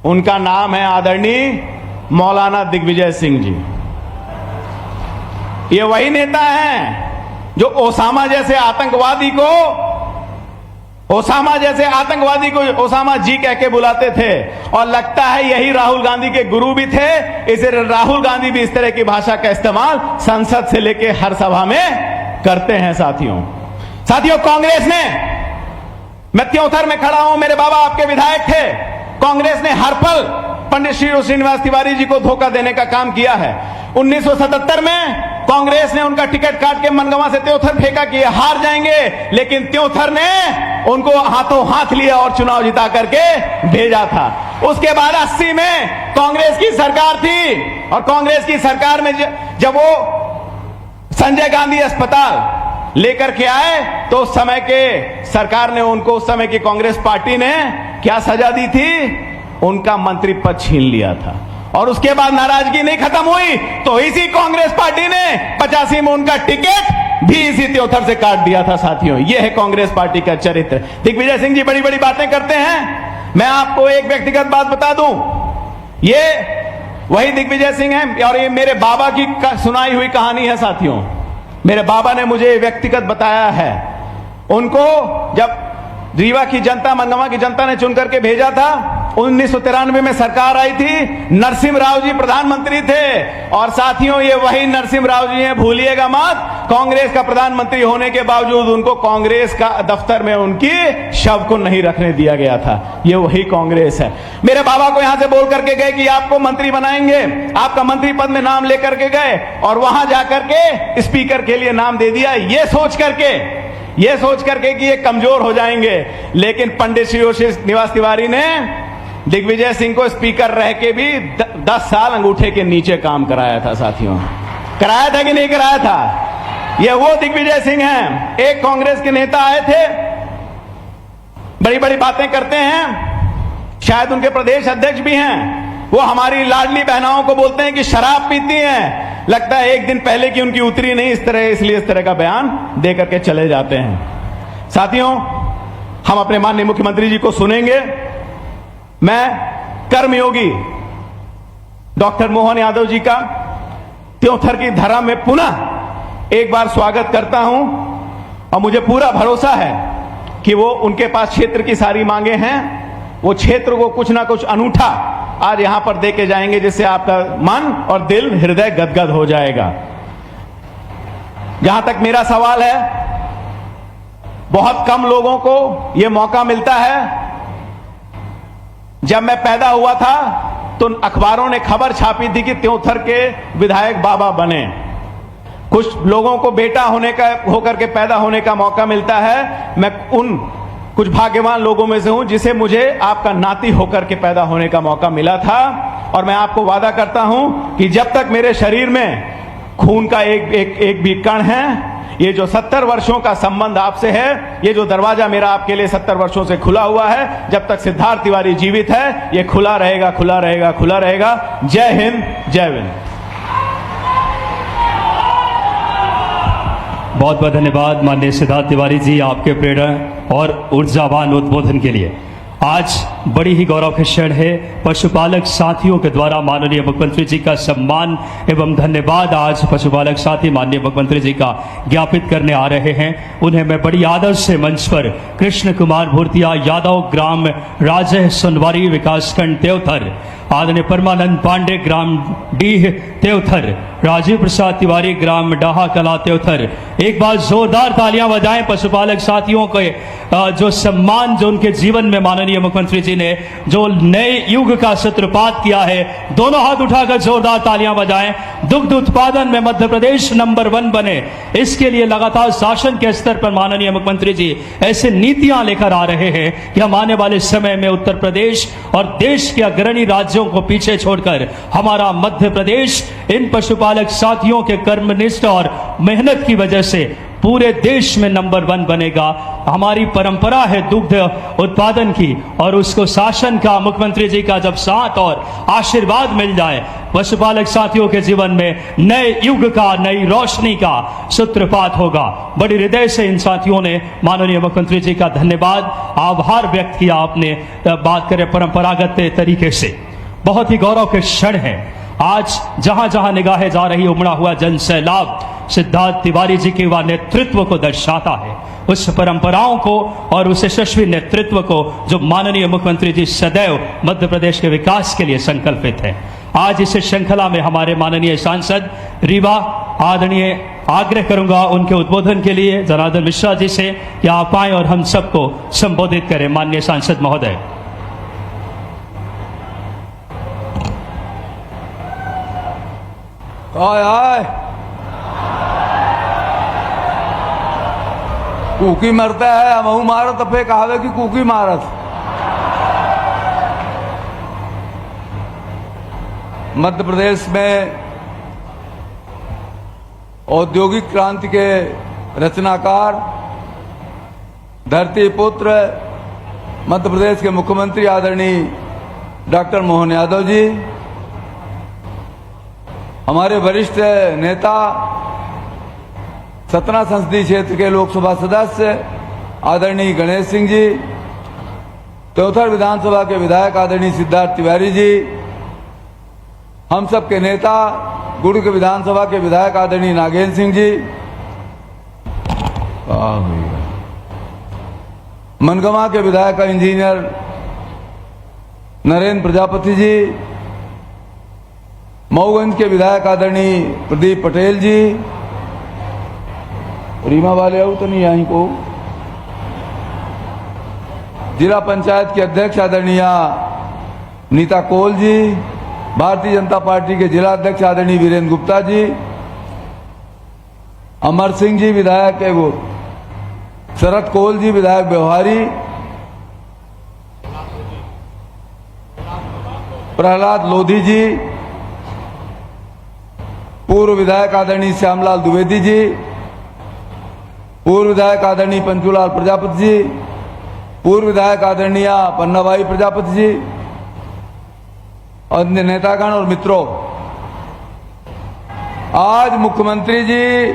उनका नाम है आदरणीय मौलाना दिग्विजय सिंह जी। ये वही नेता हैं जो ओसामा जैसे आतंकवादी को ओसामा जी कह के बुलाते थे, और लगता है यही राहुल गांधी के गुरु भी थे, इसे राहुल गांधी भी इस तरह की भाषा का इस्तेमाल संसद से लेके हर सभा में करते हैं। साथियों, कांग्रेस ने, मैं त्योंथर में खड़ा हूं, मेरे बाबा आपके विधायक थे, कांग्रेस ने हर पल पंडित श्री श्रीनिवास तिवारी जी को धोखा देने का काम किया है। 1977 में कांग्रेस ने उनका टिकट काट के मनगवा से त्योंथर फेंका कि हार जाएंगे, लेकिन त्योंथर ने उनको हाथों हाथ लिया और चुनाव जिता करके भेजा था। उसके बाद 80 में कांग्रेस की सरकार थी, और कांग्रेस की सरकार में जब वो संजय गांधी अस्पताल लेकर के आए तो उस समय के सरकार ने उनको, उस समय की कांग्रेस पार्टी ने क्या सजा दी थी? उनका मंत्री पद छीन लिया था। और उसके बाद नाराजगी नहीं खत्म हुई तो इसी कांग्रेस पार्टी ने 85 में उनका टिकट भी इसी त्योंथर से काट दिया था। साथियों, यह है कांग्रेस पार्टी का चरित्र। दिग्विजय सिंह जी बड़ी बड़ी बातें करते हैं, मैं आपको एक व्यक्तिगत बात बता दूं, ये वही दिग्विजय सिंह हैं और ये मेरे बाबा की सुनाई हुई कहानी है। साथियों, मेरे बाबा ने मुझे व्यक्तिगत बताया है, उनको जब रीवा की जनता, मनगवा की जनता ने चुन करके भेजा था 1993 में सरकार आई थी, नरसिम्हा राव जी प्रधानमंत्री थे। और साथियों, ये वही नरसिम्हा राव जी हैं, भूलिएगा मत। कांग्रेस का प्रधानमंत्री होने के बावजूद उनको कांग्रेस का दफ्तर में उनकी शव को नहीं रखने दिया गया था। ये वही कांग्रेस है। मेरे बाबा को यहां से बोल करके गए कि आपको मंत्री बनाएंगे, आपका मंत्री पद में नाम लेकर के गए और वहां जाकर के स्पीकर के लिए नाम दे दिया, ये सोच करके कि ये कमजोर हो जाएंगे। लेकिन पंडित श्री निवास तिवारी ने दिग्विजय सिंह को स्पीकर रह के भी 10 साल अंगूठे के नीचे काम कराया था। साथियों, कराया था कि नहीं कराया था? ये वो दिग्विजय सिंह हैं। एक कांग्रेस के नेता आए थे, बड़ी बड़ी बातें करते हैं, शायद उनके प्रदेश अध्यक्ष भी हैं। वो हमारी लाडली बहनाओं को बोलते हैं कि शराब पीती हैं। लगता है एक दिन पहले की उनकी उतरी नहीं, इसलिए इस तरह का बयान दे करके चले जाते हैं। साथियों, हम अपने माननीय मुख्यमंत्री जी को सुनेंगे। मैं कर्मयोगी डॉक्टर मोहन यादव जी का त्योंथर की धरा में पुनः एक बार स्वागत करता हूं और मुझे पूरा भरोसा है कि वो उनके पास क्षेत्र की सारी मांगे हैं, वो क्षेत्र को कुछ ना कुछ अनूठा आज यहां पर दे के जाएंगे, जिससे आपका मन और दिल, हृदय गदगद हो जाएगा। जहां तक मेरा सवाल है, बहुत कम लोगों को यह मौका मिलता है। जब मैं पैदा हुआ था तो अखबारों ने खबर छापी थी कि त्योंथर के विधायक बाबा बने। कुछ लोगों को बेटा होकर के पैदा होने का मौका मिलता है। मैं उन कुछ भाग्यवान लोगों में से हूं जिसे मुझे आपका नाती होकर के पैदा होने का मौका मिला था। और मैं आपको वादा करता हूं कि जब तक मेरे शरीर में खून का एक भी कण है, ये जो 70 वर्षों का संबंध आपसे है, ये जो दरवाजा मेरा आपके लिए 70 वर्षों से खुला हुआ है, जब तक सिद्धार्थ तिवारी जीवित है, ये खुला रहेगा, खुला रहेगा, खुला रहेगा। जय हिंद, जय विंद। बहुत बहुत धन्यवाद माननीय सिद्धार्थ तिवारी जी, आपके प्रेरणा और ऊर्जावान उद्बोधन के लिए। आज बड़ी ही गौरव के क्षण है। पशुपालक साथियों के द्वारा माननीय मुख्यमंत्री जी का सम्मान एवं धन्यवाद आज पशुपालक साथी माननीय मुख्यमंत्री जी का ज्ञापित करने आ रहे हैं। उन्हें मैं बड़ी आदर से मंच पर कृष्ण कुमार भूर्तिया यादव, ग्राम राजह सुनवारी, विकासखंड त्योथर, आदरणीय परमानंद पांडे, ग्राम डीह त्योथर, राजीव प्रसाद तिवारी, ग्राम डाहा कला त्योथर। एक बार जोरदार तालियां बजाएं पशुपालक साथियों के जो सम्मान, जो उनके जीवन में माननीय मुख्यमंत्री जी ने जो नए युग का सूत्रपात किया है। दोनों हाथ उठाकर जोरदार तालियां बजाएं। दुग्ध उत्पादन में मध्य प्रदेश नंबर 1 बने, इसके लिए लगातार शासन के स्तर पर माननीय मुख्यमंत्री जी ऐसे नीतियां लेकर आ रहे हैं कि हम आने वाले समय में उत्तर प्रदेश और देश के अग्रणी राज्यों को पीछे छोड़कर हमारा मध्य प्रदेश इन पशुपालक साथियों के कर्मनिष्ठ और मेहनत की वजह से पूरे देश में नंबर 1 बनेगा। हमारी परंपरा है दुग्ध उत्पादन की, और उसको शासन का, मुख्यमंत्री जी का जब साथ और आशीर्वाद मिल जाए, पशुपालक साथियों के जीवन में नए युग का, नई रोशनी का सूत्रपात होगा। बड़ी हृदय से इन साथियों ने माननीय मुख्यमंत्री जी का धन्यवाद, आभार व्यक्त किया। आपने बात करें परंपरागत तरीके से, बहुत ही गौरव के क्षण है। आज जहां जहां निगाहें जा रही, उमड़ा हुआ जन सैलाब सिद्धार्थ तिवारी जी के वह नेतृत्व को दर्शाता है, उस परंपराओं को और उस यशस्वी नेतृत्व को जो माननीय मुख्यमंत्री जी सदैव मध्य प्रदेश के विकास के लिए संकल्पित है। आज इस श्रृंखला में हमारे माननीय सांसद रीवा, आदरणीय आग्रह करूंगा उनके उद्बोधन के लिए जनार्दन मिश्रा जी से कि आप आए और हम सबको संबोधित करें। माननीय सांसद महोदय। आय कूकी मरता है, महू मारत अपे कहावे की कूकी मारत। मध्य प्रदेश में औद्योगिक क्रांति के रचनाकार, धरती पुत्र, मध्य प्रदेश के मुख्यमंत्री आदरणीय डॉक्टर मोहन यादव जी, हमारे वरिष्ठ नेता, सतना संसदीय क्षेत्र के लोकसभा सदस्य आदरणीय गणेश सिंह जी, त्योथर विधानसभा के विधायक आदरणीय सिद्धार्थ तिवारी जी, हम सब के नेता गुड़ के विधानसभा के विधायक आदरणीय नागेंद्र सिंह जी, मनगमा के विधायक इंजीनियर नरेंद्र प्रजापति जी, मऊगंज के विधायक आदरणीय प्रदीप पटेल जी, रीमा वाले आओ तो नहीं आई को, जिला पंचायत के अध्यक्ष आदरणीय नीता कोल जी, भारतीय जनता पार्टी के जिला अध्यक्ष आदरणीय वीरेंद्र गुप्ता जी, अमर सिंह जी विधायक एवं शरद कोल जी विधायक व्यवहारी, प्रहलाद लोधी जी, पूर्व विधायक आदरणीय श्यामलाल द्विवेदी जी, पूर्व विधायक आदरणीय पंचूलाल प्रजापति जी, पूर्व विधायक आदरणीय पन्नाभाई प्रजापति जी, अन्य नेतागण और मित्रों, आज मुख्यमंत्री जी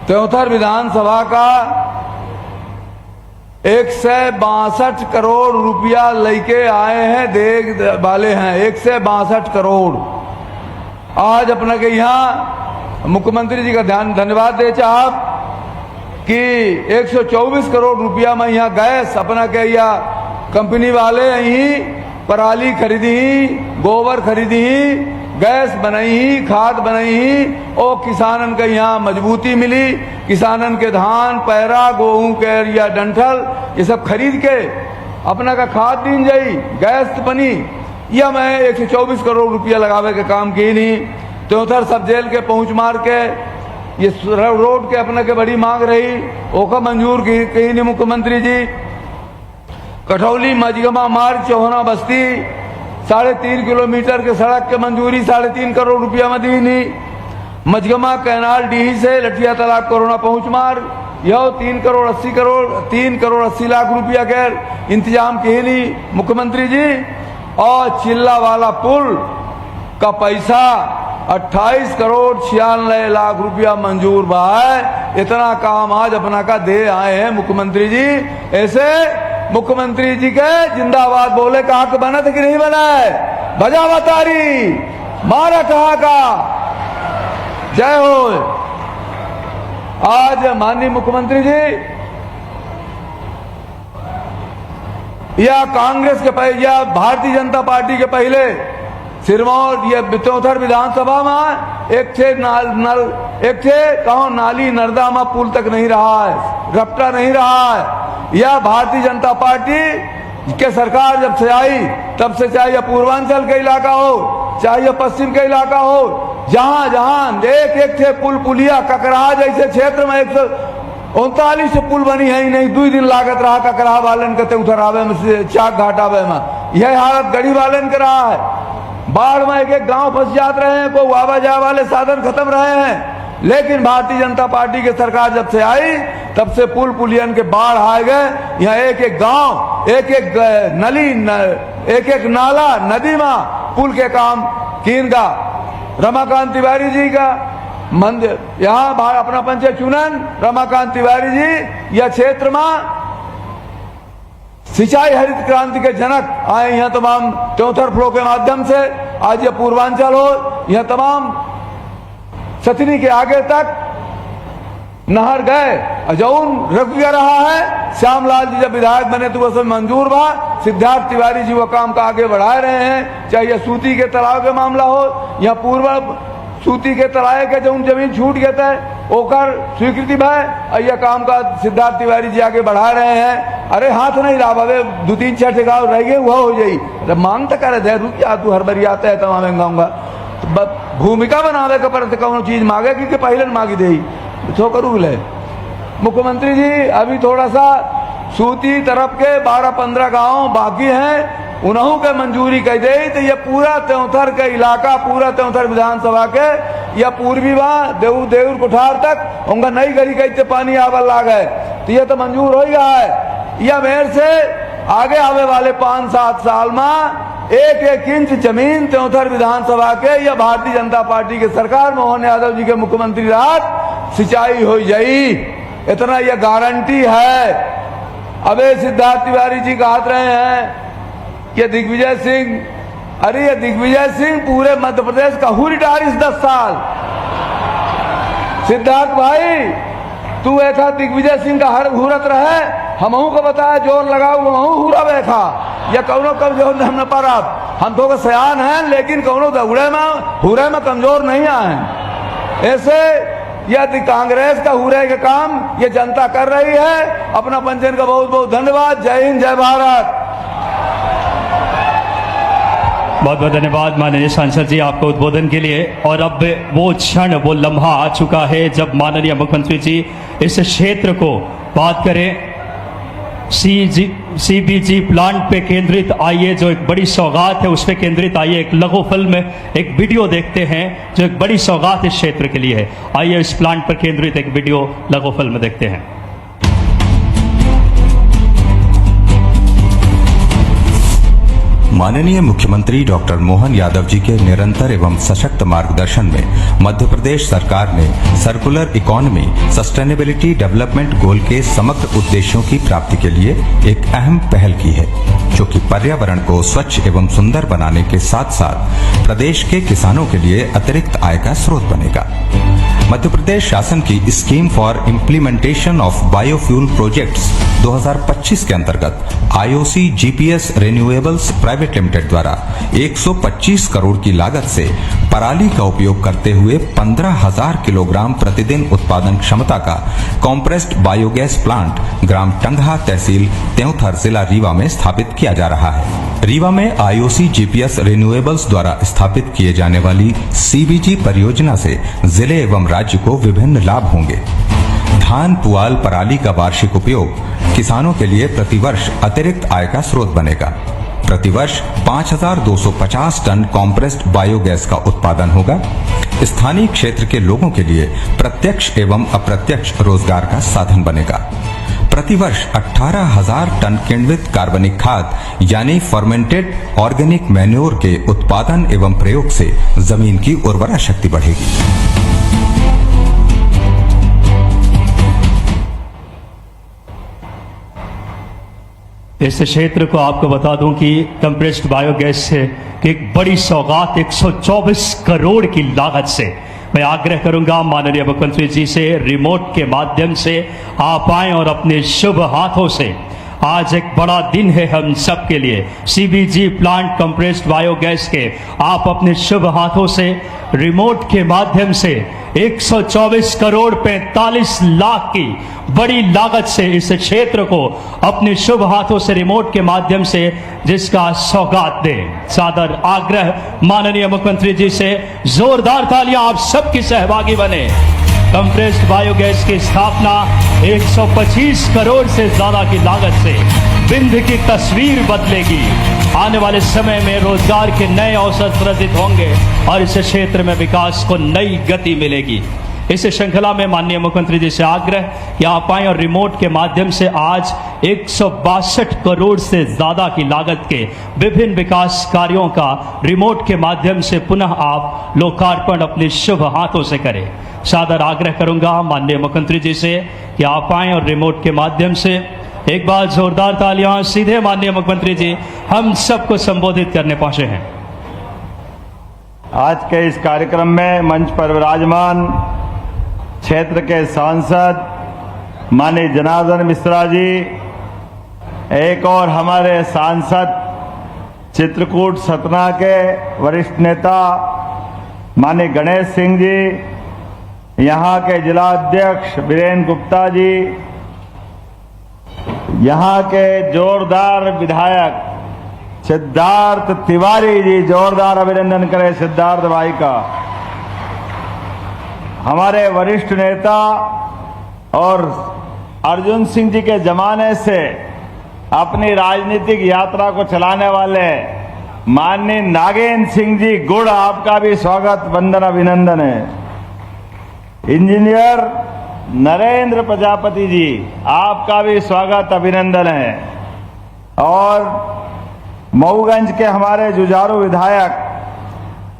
त्योंथर विधानसभा का 162 करोड़ रुपया लेके आए हैं, देख वाले हैं 162 करोड़। आज अपना के यहाँ मुख्यमंत्री जी का धन्यवाद दे चाहब कि 124 करोड़ रुपया में यहाँ गैस अपना के यहाँ कंपनी वाले यही पराली खरीदी, गोबर खरीदी, गैस बनाई, खाद बनाई और किसानन के यहाँ मजबूती मिली। किसानन के धान पैरा गेहूं के या डंठल ये सब खरीद के अपना का खाद दीन जाई, गैस बनी। यह मैं 124 करोड़ रुपया लगावे के काम की नहीं। त्योंथर सब जेल के पहुंच मार के ये रोड के अपने के बड़ी मांग रही, ओका मंजूर की कही नहीं मुख्यमंत्री जी। कठौली मजगमा मार्ग चौहना बस्ती 3.5 किलोमीटर के सड़क के मंजूरी 3.5 करोड़ रुपया में दी नहीं। मजगमा कैनाल डीही से लठिया तालाब कोरोना पहुंच मार्ग यह 3 करोड़ 80 लाख रुपया के इंतजाम किए नहीं मुख्यमंत्री जी। और चिल्ला वाला पुल का पैसा 28 करोड़ 96 लाख रुपया मंजूर बा है। इतना काम आज अपना का दे आए हैं मुख्यमंत्री जी। ऐसे मुख्यमंत्री जी के जिंदाबाद बोले का हक बना था कि नहीं बना है? बजावा तारी मारा कहा का जय हो। आज माननीय मुख्यमंत्री जी या कांग्रेस के या भारतीय जनता पार्टी के पहले सिरमौर ये त्योंथर विधानसभा में एक थे नाली नर्दा में पुल तक नहीं रहा है, रपटा नहीं रहा है। यह भारतीय जनता पार्टी के सरकार जब से आई तब से चाहे पूर्वांचल का इलाका हो चाहे पश्चिम का इलाका हो, जहां जहां एक थे पुल पुलिया ककराहा जैसे क्षेत्र में 139 पुल बनी है ही नहीं। 2 दिन लागत रहा ककराहा वालन के उधर आवे में चाक घाट आवे में। यह हालत गरीब वालन के रहा है। बाढ़ में एक गांव फंस जाते रहे हैं, कोई आवाजाही वाले साधन खत्म रहे हैं। लेकिन भारतीय जनता पार्टी की सरकार जब से आई तब से पुल पुलियन के बाढ़ आ गए। यहाँ एक गांव एक नली एक नाला नदी में पुल के काम कीन का रमाकांत तिवारी जी का मंदिर यहाँ अपना पंचायत चुनन रमाकांत तिवारी जी यह क्षेत्र में सिंचाई हरित क्रांति के जनक आए। यहाँ तमाम त्योंथर फ्लो के माध्यम से आज यह पूर्वांचल हो, यह तमाम सतनी के आगे तक नहर गए जौन रुक गया रहा है। श्यामलाल जी जब विधायक बने तो वह मंजूर बा। सिद्धार्थ तिवारी जी वो काम का आगे बढ़ा रहे हैं। चाहे यह सूती के तालाब का मामला हो या पूर्व सूती के तलाए के जो जमीन छूट गए थे ओकर स्वीकृति भाई यह काम का सिद्धार्थ तिवारी जी आगे बढ़ा रहे हैं। अरे हाथ नहीं रहा बाबे 2-3-6 गाँव रह गए वह हो जाई। मांग तो करे दे रुकिया तू हर बारी आता है तमाम गाँव का भूमिका बनावे का पर कौन चीज मांगे क्योंकि पहले मांगी दे तो करू ले। मुख्यमंत्री जी अभी थोड़ा सा सूती तरफ के 12-15 गांव बाकी हैं, उन्हों के मंजूरी कह दे तो ये पूरा त्योंथर का इलाका पूरा त्योंथर विधानसभा के या पूर्वी देऊर कोठार तक उनका नई गली कहते पानी आवल लाग है तो ये तो मंजूर हो गया है। यह मेयर से आगे आवे वाले 5-7 साल में 1-1 इंच जमीन त्योंथर विधानसभा के या भारतीय जनता पार्टी के सरकार मोहन यादव जी के मुख्यमंत्री राहत सिंचाई हो जाई। इतना यह गारंटी है। अबे सिद्धार्थ तिवारी जी कहते रहे हैं कि दिग्विजय सिंह, अरे ये दिग्विजय सिंह पूरे मध्य प्रदेश का हु रिटायरिस 10 साल। सिद्धार्थ भाई तू ऐसा दिग्विजय सिंह का हर घूरत रहे हमहू को बताया जोर लगाओ वहू हुरा बैठा या कौनो कमजोर हम न पारब। हम तो सयान हैं लेकिन कौनो दौड़े में हुरे में कमजोर नहीं आए। ऐसे यदि कांग्रेस का हुरे का काम ये जनता कर रही है। अपना पंचन का बहुत बहुत धन्यवाद। जय हिंद, जय भारत। बहुत बहुत धन्यवाद माननीय सांसद जी आपको उद्बोधन के लिए। और अब वो क्षण, वो लम्हा आ चुका है जब माननीय मुख्यमंत्री जी इस क्षेत्र को बात करें सीबीजी प्लांट पे केंद्रित। आइए, जो एक बड़ी सौगात है उस पे केंद्रित आइए। एक लघु फिल्म, एक वीडियो देखते हैं जो एक बड़ी सौगात इस क्षेत्र के लिए है। आइए इस प्लांट पर केंद्रित एक वीडियो लघु फिल्म देखते हैं। माननीय मुख्यमंत्री डॉक्टर मोहन यादव जी के निरंतर एवं सशक्त मार्गदर्शन में मध्य प्रदेश सरकार ने circular economy sustainability development goal के समग्र उद्देश्यों की प्राप्ति के लिए एक अहम पहल की है, जो कि पर्यावरण को स्वच्छ एवं सुंदर बनाने के साथ साथ प्रदेश के किसानों के लिए अतिरिक्त आय का स्रोत बनेगा। मध्य प्रदेश शासन की scheme for implementation of biofuel projects 2025 के अंतर्गत IOC GPS renewables private limited द्वारा 125 करोड़ की लागत से पराली का उपयोग करते हुए 15,000 किलोग्राम प्रतिदिन उत्पादन क्षमता का कॉम्प्रेस्ड बायोगैस प्लांट ग्राम टंगहा, तहसील त्योंथर, जिला रीवा में स्थापित किया जा रहा है। रीवा में IOC GPS रिन्यूएबल्स द्वारा स्थापित किए जाने वाली CBG परियोजना से जिले एवं राज्य को विभिन्न लाभ होंगे। धान, पुआल, पराली का वार्षिक उपयोग किसानों के लिए प्रतिवर्ष अतिरिक्त आय का स्रोत बनेगा। प्रतिवर्ष 5,250 टन कॉम्प्रेस्ड बायोगैस का उत्पादन होगा। स्थानीय क्षेत्र के लोगों के लिए प्रत्यक्ष एवं अप्रत्यक्ष रोजगार का साधन बनेगा। प्रतिवर्ष 18,000 टन किण्वित कार्बनिक खाद यानी फर्मेंटेड ऑर्गेनिक मैन्योर के उत्पादन एवं प्रयोग से जमीन की उर्वरा शक्ति बढ़ेगी। इस क्षेत्र को आपको बता दूं कि कंप्रेस्ड बायोगैस से की एक बड़ी सौगात 124 करोड़ की लागत से मैं आग्रह करूंगा माननीय मुख्यमंत्री जी से रिमोट के माध्यम से आप आएं और अपने शुभ हाथों से, आज एक बड़ा दिन है हम सब के लिए, CBG प्लांट कंप्रेस्ड बायोगैस के आप अपने शुभ हाथों से रिमोट के माध्यम से 124 करोड़ 45 लाख की बड़ी लागत से इस क्षेत्र को अपने शुभ हाथों से रिमोट के माध्यम से जिसका सौगात दे। सादर आग्रह माननीय मुख्यमंत्री जी से, जोरदार तालियां आप सबकी सहभागी बने। कंप्रेस्ड बायोगैस की स्थापना 125 करोड़ से ज्यादा की लागत से बिंद की तस्वीर बदलेगी। आने वाले समय में रोजगार के नए अवसर सृजित होंगे और इस क्षेत्र में विकास को नई गति मिलेगी। इस श्रृंखला में माननीय मुख्यमंत्री जी से आग्रह कि आप आएं और रिमोट के माध्यम से आज 162 करोड़ से ज्यादा की लागत के विभिन्न विकास कार्यों का रिमोट के माध्यम से पुनः आप लोकार्पण अपने शुभ हाथों से करें। सादर आग्रह करूंगा माननीय मुख्यमंत्री जी से कि आप आएं और रिमोट के माध्यम से एक बार जोरदार तालियां सीधे माननीय मुख्यमंत्री जी हम सबको संबोधित करने पहुंचे हैं। आज के इस कार्यक्रम में मंच पर विराजमान क्षेत्र के सांसद माननीय जनार्दन मिश्रा जी, एक और हमारे सांसद चित्रकूट सतना के वरिष्ठ नेता माननीय गणेश सिंह जी, यहाँ के जिला अध्यक्ष वीरेंद्र गुप्ता जी, यहाँ के जोरदार विधायक सिद्धार्थ तिवारी जी, जोरदार अभिनंदन करें सिद्धार्थ भाई का। हमारे वरिष्ठ नेता और अर्जुन सिंह जी के जमाने से अपनी राजनीतिक यात्रा को चलाने वाले माननीय नागेंद्र सिंह जी गुड़, आपका भी स्वागत वंदन अभिनंदन है। इंजीनियर नरेंद्र प्रजापति जी, आपका भी स्वागत अभिनंदन है। और मऊगंज के हमारे जुझारू विधायक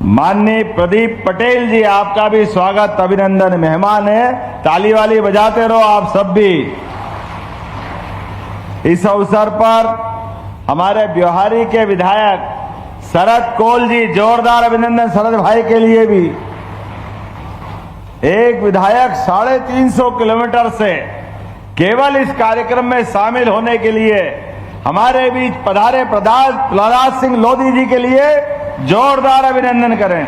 माननीय प्रदीप पटेल जी, आपका भी स्वागत अभिनंदन। मेहमान है, ताली वाली बजाते रहो आप सब भी। इस अवसर पर हमारे ब्योहारी के विधायक शरद कोल जी, जोरदार अभिनंदन शरद भाई के लिए भी। एक विधायक 350 किलोमीटर से केवल इस कार्यक्रम में शामिल होने के लिए हमारे बीच पधारे प्रहलाद सिंह लोधी जी के लिए जोरदार अभिनंदन करें।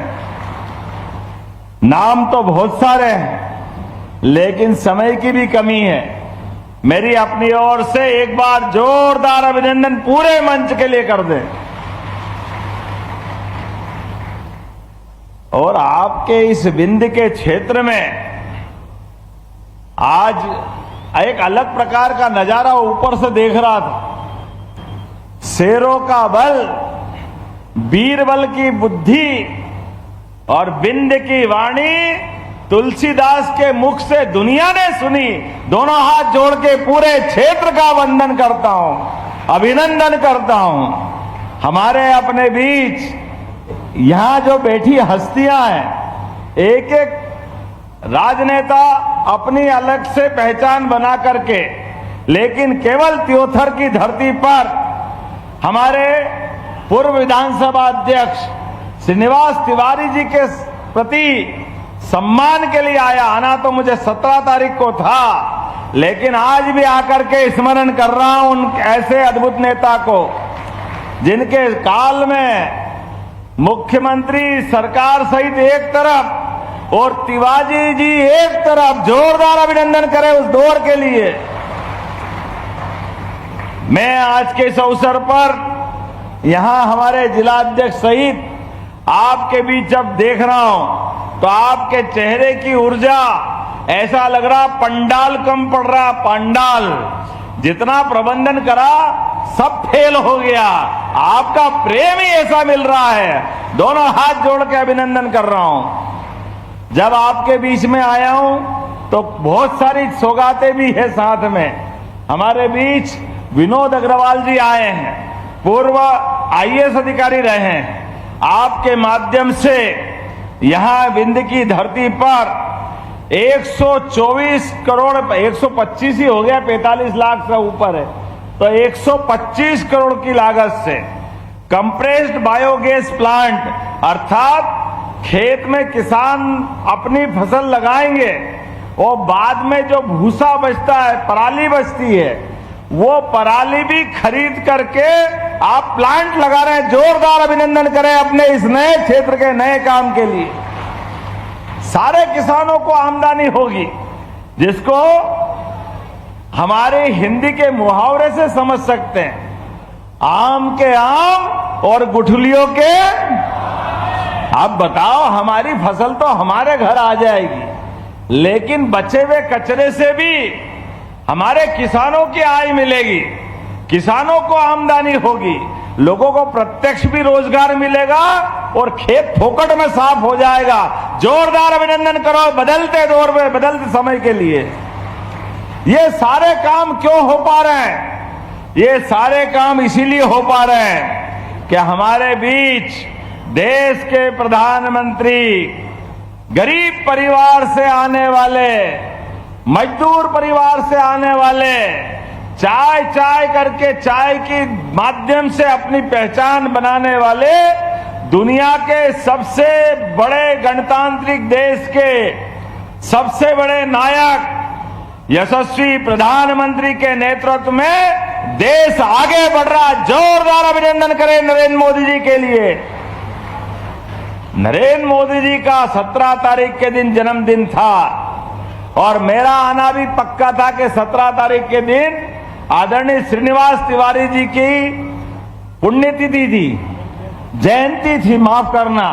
नाम तो बहुत सारे हैं, लेकिन समय की भी कमी है। मेरी अपनी ओर से एक बार जोरदार अभिनंदन पूरे मंच के लिए कर दें। और आपके इस विंध्य के क्षेत्र में आज एक अलग प्रकार का नजारा ऊपर से देख रहा था। शेरों का बल, बीरबल की बुद्धि और विंध्य की वाणी तुलसीदास के मुख से दुनिया ने सुनी। दोनों हाथ जोड़ के पूरे क्षेत्र का वंदन करता हूं, अभिनंदन करता हूं। हमारे अपने बीच यहां जो बैठी हस्तियां हैं, एक एक राजनेता अपनी अलग से पहचान बना करके, लेकिन केवल त्योथर की धरती पर हमारे पूर्व विधानसभा अध्यक्ष श्रीनिवास तिवारी जी के प्रति सम्मान के लिए आया। आना तो मुझे 17 तारीख को था, लेकिन आज भी आकर के स्मरण कर रहा हूं उन ऐसे अद्भुत नेता को जिनके काल में मुख्यमंत्री सरकार सहित एक तरफ और तिवारी जी एक तरफ। जोरदार अभिनंदन करें उस दौर के लिए। मैं आज के इस अवसर पर यहां हमारे जिलाध्यक्ष सहित आपके बीच जब देख रहा हूं तो आपके चेहरे की ऊर्जा ऐसा लग रहा पंडाल कम पड़ रहा। पंडाल जितना प्रबंधन करा सब फेल हो गया। आपका प्रेम ही ऐसा मिल रहा है। दोनों हाथ जोड़ के अभिनंदन कर रहा हूं। जब आपके बीच में आया हूं तो बहुत सारी सौगातें भी है साथ में। हमारे बीच विनोद अग्रवाल जी आए हैं, पूर्व IAS अधिकारी रहे हैं। आपके माध्यम से यहां विंध्य की धरती पर 124 करोड़ 125 ही हो गया, 45 लाख से ऊपर है, तो 125 करोड़ की लागत से कंप्रेस्ड बायोगैस प्लांट, अर्थात खेत में किसान अपनी फसल लगाएंगे और बाद में जो भूसा बचता है, पराली बचती है, वो पराली भी खरीद करके आप प्लांट लगा रहे हैं। जोरदार अभिनंदन करें अपने इस नए क्षेत्र के नए काम के लिए। सारे किसानों को आमदनी होगी, जिसको हमारे हिंदी के मुहावरे से समझ सकते हैं। आम के आम और गुठलियों के। अब बताओ, हमारी फसल तो हमारे घर आ जाएगी, लेकिन बचे हुए कचरे से भी हमारे किसानों की आय मिलेगी, किसानों को आमदनी होगी, लोगों को प्रत्यक्ष भी रोजगार मिलेगा और खेत फोकट में साफ हो जाएगा। जोरदार अभिनंदन करो बदलते दौर में, बदलते समय के लिए। ये सारे काम क्यों हो पा रहे हैं? ये सारे काम इसीलिए हो पा रहे हैं कि हमारे बीच देश के प्रधानमंत्री गरीब परिवार से आने वाले, मजदूर परिवार से आने वाले, चाय चाय करके चाय के माध्यम से अपनी पहचान बनाने वाले, दुनिया के सबसे बड़े गणतांत्रिक देश के सबसे बड़े नायक यशस्वी प्रधानमंत्री के नेतृत्व में देश आगे बढ़ रहा। जोरदार अभिनंदन करें नरेंद्र मोदी जी के लिए। नरेंद्र मोदी जी का 17 तारीख के दिन जन्मदिन था और मेरा आना भी पक्का था कि 17 तारीख के दिन आदरणीय श्रीनिवास तिवारी जी की पुण्यतिथि थी, जयंती थी, माफ करना।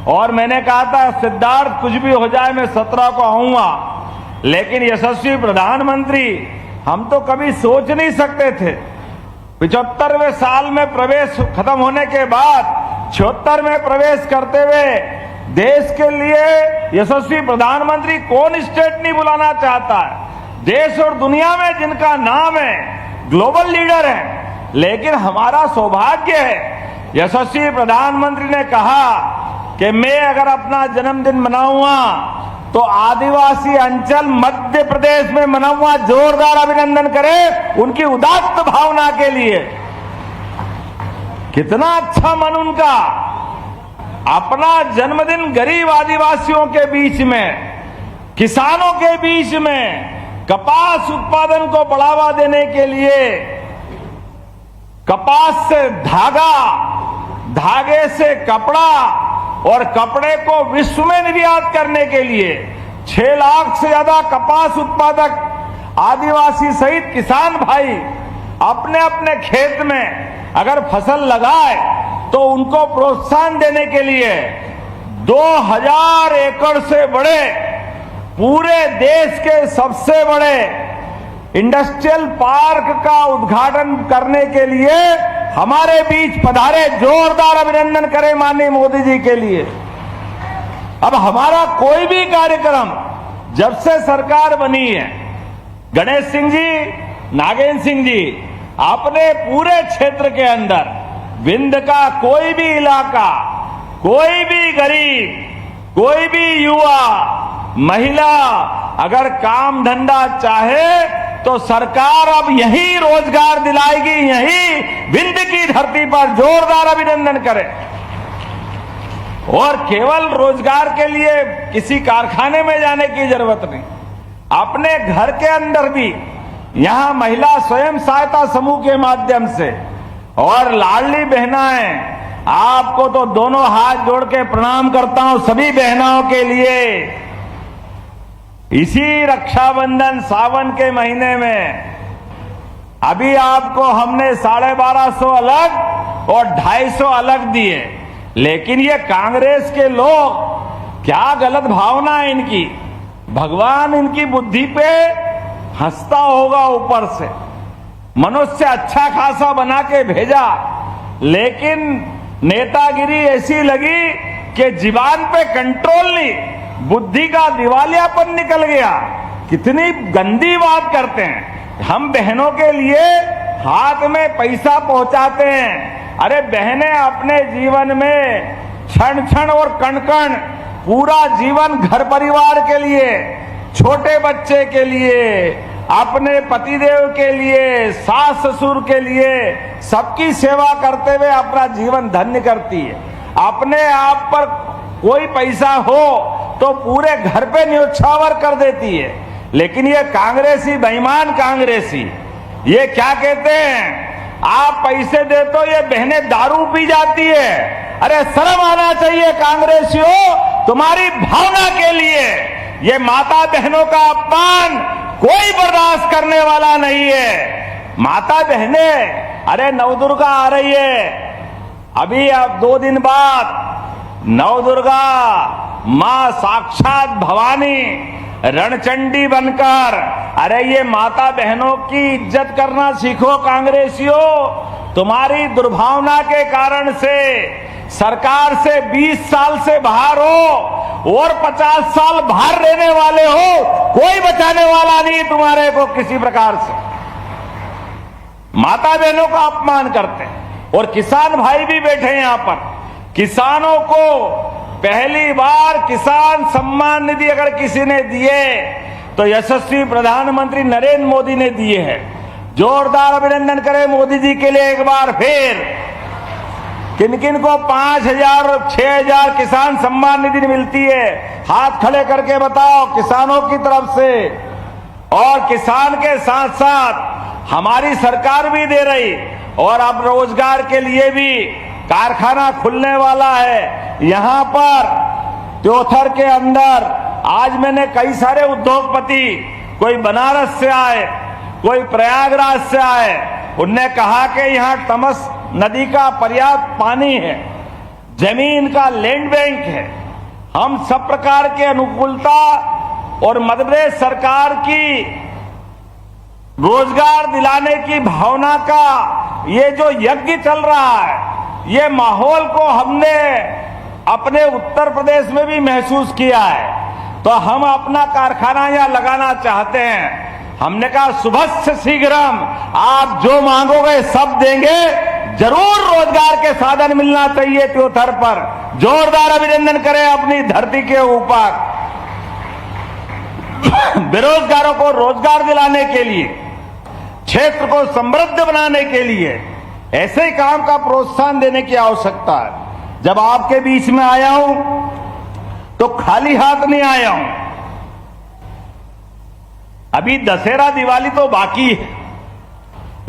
और मैंने कहा था सिद्धार्थ कुछ भी हो जाए मैं 17 को आऊंगा, लेकिन यशस्वी प्रधानमंत्री हम तो कभी सोच नहीं सकते थे। 75वें साल में प्रवेश खत्म होने के बाद 76 में प्रवेश करते हुए देश के लिए यशस्वी प्रधानमंत्री कौन स्टेट नहीं बुलाना चाहता है। देश और दुनिया में जिनका नाम है, ग्लोबल लीडर है, लेकिन हमारा सौभाग्य है यशस्वी प्रधानमंत्री ने कहा कि मैं अगर अपना जन्मदिन मनाऊंगा तो आदिवासी अंचल मध्य प्रदेश में मनाऊंगा। जोरदार अभिनंदन करें उनकी उदात्त भावना के लिए। कितना अच्छा मन उनका। अपना जन्मदिन गरीब आदिवासियों के बीच में, किसानों के बीच में, कपास उत्पादन को बढ़ावा देने के लिए कपास से धागा, धागे से कपड़ा और कपड़े को विश्व में निर्यात करने के लिए 6 लाख से ज्यादा कपास उत्पादक आदिवासी सहित किसान भाई अपने अपने खेत में अगर फसल लगाए तो उनको प्रोत्साहन देने के लिए 2000 एकड़ से बड़े पूरे देश के सबसे बड़े इंडस्ट्रियल पार्क का उद्घाटन करने के लिए हमारे बीच पधारे। जोरदार अभिनंदन करें माननीय मोदी जी के लिए। अब हमारा कोई भी कार्यक्रम जब से सरकार बनी है, गणेश सिंह जी, नागेंद्र सिंह जी, अपने पूरे क्षेत्र के अंदर विंध्य का कोई भी इलाका, कोई भी गरीब, कोई भी युवा, महिला अगर काम धंधा चाहे तो सरकार अब यही रोजगार दिलाएगी, यही विंध्य की धरती पर। जोरदार अभिनंदन करें। और केवल रोजगार के लिए किसी कारखाने में जाने की जरूरत नहीं, अपने घर के अंदर भी यहां महिला स्वयं सहायता समूह के माध्यम से और लाडली बहनाएं, आपको तो दोनों हाथ जोड़ के प्रणाम करता हूं सभी बहनाओं के लिए। इसी रक्षाबंधन सावन के महीने में अभी आपको हमने 1250 अलग और 250 अलग दिए, लेकिन ये कांग्रेस के लोग, क्या गलत भावना है इनकी, भगवान इनकी बुद्धि पे हंसता होगा ऊपर से। मनुष्य अच्छा खासा बना के भेजा, लेकिन नेतागिरी ऐसी लगी कि जीवान पे कंट्रोल नहीं, बुद्धि का दिवालियापन निकल गया। कितनी गंदी बात करते हैं। हम बहनों के लिए हाथ में पैसा पहुंचाते हैं। अरे बहनें अपने जीवन में क्षण क्षण और कण कण पूरा जीवन घर परिवार के लिए, छोटे बच्चे के लिए, अपने पतिदेव के लिए, सास ससुर के लिए सबकी सेवा करते हुए अपना जीवन धन्य करती है। अपने आप पर कोई पैसा हो तो पूरे घर पे न्योछावर कर देती है। लेकिन ये कांग्रेसी, बेईमान कांग्रेसी, ये क्या कहते हैं, आप पैसे दे तो ये बहनें दारू पी जाती है। अरे शर्म आना चाहिए कांग्रेसियों, तुम्हारी भावना के लिए ये माता बहनों का अपमान कोई बर्दाश्त करने वाला नहीं है। माता बहनें, अरे नवदुर्गा आ रही है, अभी अब 2 दिन बाद नवदुर्गा मां साक्षात भवानी रणचंडी बनकर, अरे ये माता बहनों की इज्जत करना सीखो कांग्रेसियों। तुम्हारी दुर्भावना के कारण से सरकार से 20 साल से बाहर हो और 50 साल बाहर रहने वाले हो, कोई बचाने वाला नहीं तुम्हारे को किसी प्रकार से। माता बहनों का अपमान करते हैं। और किसान भाई भी बैठे हैं यहां पर। किसानों को पहली बार किसान सम्मान निधि अगर किसी ने दिए तो यशस्वी प्रधानमंत्री नरेंद्र मोदी ने दिए हैं। जोरदार अभिनंदन करें मोदी जी के लिए एक बार फिर। किन किन को 5000 और 6000 किसान सम्मान निधि मिलती है, हाथ खड़े करके बताओ किसानों की तरफ से। और किसान के साथ साथ हमारी सरकार भी दे रही, और अब रोजगार के लिए भी कारखाना खुलने वाला है यहां पर त्योथर के अंदर। आज मैंने कई सारे उद्योगपति, कोई बनारस से आए, कोई प्रयागराज से आए, उनने कहा कि यहां तमस नदी का पर्याप्त पानी है, जमीन का लैंड बैंक है। हम सब प्रकार के अनुकूलता और मध्य प्रदेश सरकार की रोजगार दिलाने की भावना का ये जो यज्ञ चल रहा है, ये माहौल को हमने अपने उत्तर प्रदेश में भी महसूस किया है। तो हम अपना कारखाना यहां लगाना चाहते हैं। हमने कहा सुबह से शीघ्रम आप जो मांगोगे सब देंगे, जरूर रोजगार के साधन मिलना चाहिए त्योथर पर। जोरदार अभिनंदन करें अपनी धरती के ऊपर। बेरोजगारों को रोजगार दिलाने के लिए, क्षेत्र को समृद्ध बनाने के लिए ऐसे ही काम का प्रोत्साहन देने की आवश्यकता है। जब आपके बीच में आया हूं तो खाली हाथ नहीं आया हूं। अभी दशहरा दिवाली तो बाकी है,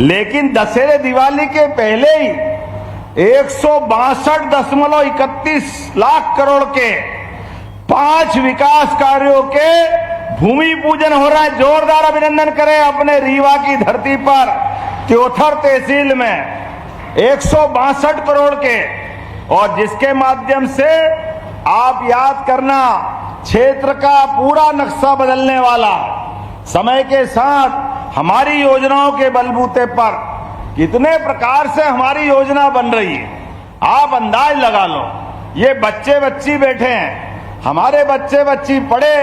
लेकिन दशहरे दिवाली के पहले ही 162.31 लाख करोड़ के 5 विकास कार्यों के भूमि पूजन हो रहा है। जोरदार अभिनंदन करें अपने रीवा की धरती पर त्योथर तहसील में 162 करोड़ के, और जिसके माध्यम से आप याद करना क्षेत्र का पूरा नक्शा बदलने वाला। समय के साथ हमारी योजनाओं के बलबूते पर कितने प्रकार से हमारी योजना बन रही है, आप अंदाज लगा लो। ये बच्चे बच्ची बैठे हैं, हमारे बच्चे बच्ची पढ़े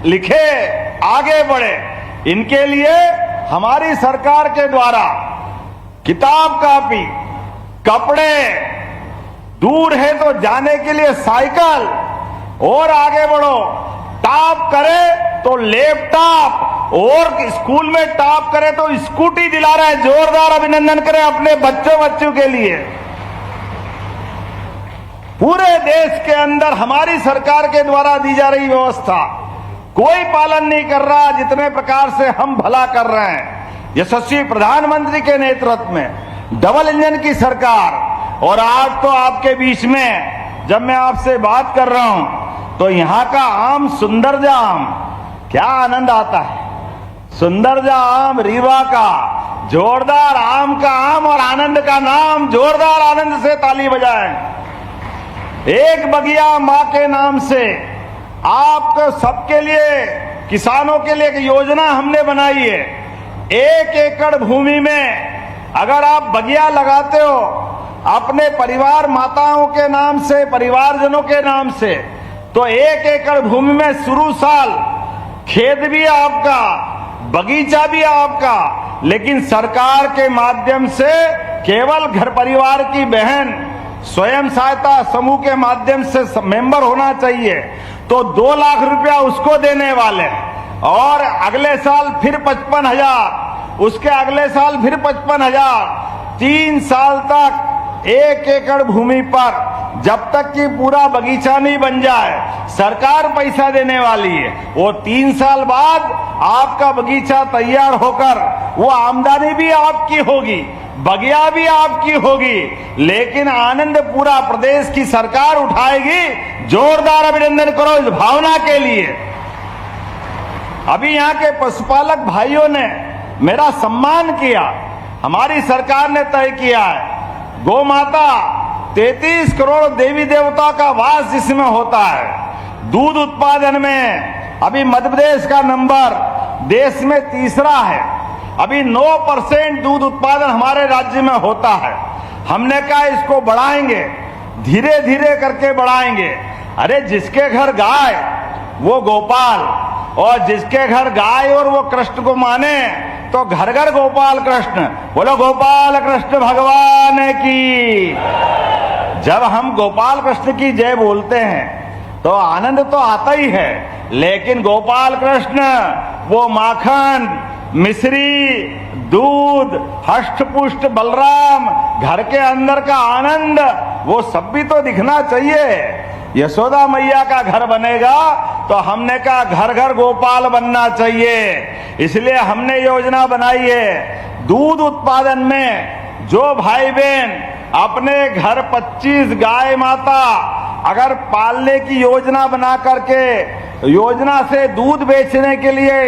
लिखे आगे बढ़े, इनके लिए हमारी सरकार के द्वारा किताब कॉपी, कपड़े, दूर है तो जाने के लिए साइकिल, और आगे बढ़ो टॉप करे तो लैपटॉप, और स्कूल में टॉप करे तो स्कूटी दिला रहा है। जोरदार अभिनंदन करें अपने बच्चों के लिए। पूरे देश के अंदर हमारी सरकार के द्वारा दी जा रही व्यवस्था कोई पालन नहीं कर रहा, जितने प्रकार से हम भला कर रहे हैं। यशस्वी प्रधानमंत्री के नेतृत्व में डबल इंजन की सरकार, और आज तो आपके बीच में जब मैं आपसे बात कर रहा हूं तो यहां का आम सुंदरजा आम, क्या आनंद आता है। सुंदरजा आम रीवा का, जोरदार आम का आम और आनंद का नाम, जोरदार आनंद से ताली बजाएं। एक बगिया मां के नाम से आपको सबके लिए, किसानों के लिए एक योजना हमने बनाई है। 1 एकड़ भूमि में अगर आप बगिया लगाते हो अपने परिवार माताओं के नाम से, परिवारजनों के नाम से, तो 1 एकड़ भूमि में शुरू साल खेत भी आपका, बगीचा भी आपका, लेकिन सरकार के माध्यम से केवल घर परिवार की बहन स्वयं सहायता समूह के माध्यम से मेंबर होना चाहिए, तो 2 लाख रुपया उसको देने वाले, और अगले साल फिर 55,000, उसके अगले साल फिर 55,000। 3 साल तक 1 एकड़ भूमि पर जब तक कि पूरा बगीचा नहीं बन जाए सरकार पैसा देने वाली है। वो 3 साल बाद आपका बगीचा तैयार होकर वो आमदनी भी आपकी होगी, बगिया भी आपकी होगी, लेकिन आनंद पूरा प्रदेश की सरकार उठाएगी। जोरदार अभिनंदन करो इस भावना के लिए। अभी यहाँ के पशुपालक भाइयों ने मेरा सम्मान किया। हमारी सरकार ने तय किया है गौ माता 33 करोड़ देवी देवता का वास जिसमें होता है। दूध उत्पादन में अभी मध्य प्रदेश का नंबर देश में तीसरा है। अभी 9% दूध उत्पादन हमारे राज्य में होता है। हमने कहा इसको बढ़ाएंगे, धीरे धीरे करके बढ़ाएंगे। अरे जिसके घर गाय वो गोपाल, और जिसके घर गाय और वो कृष्ण को माने तो घर घर गोपाल कृष्ण। बोलो गोपाल कृष्ण भगवान की। जब हम गोपाल कृष्ण की जय बोलते हैं तो आनंद तो आता ही है, लेकिन गोपाल कृष्ण वो माखन, मिश्री, दूध, हष्ट पुष्ट बलराम, घर के अंदर का आनंद, वो सब भी तो दिखना चाहिए। यशोदा मैया का घर बनेगा तो हमने कहा घर घर गोपाल बनना चाहिए। इसलिए हमने योजना बनाई है दूध उत्पादन में जो भाई बहन अपने घर 25 गाय माता अगर पालने की योजना बना करके योजना से दूध बेचने के लिए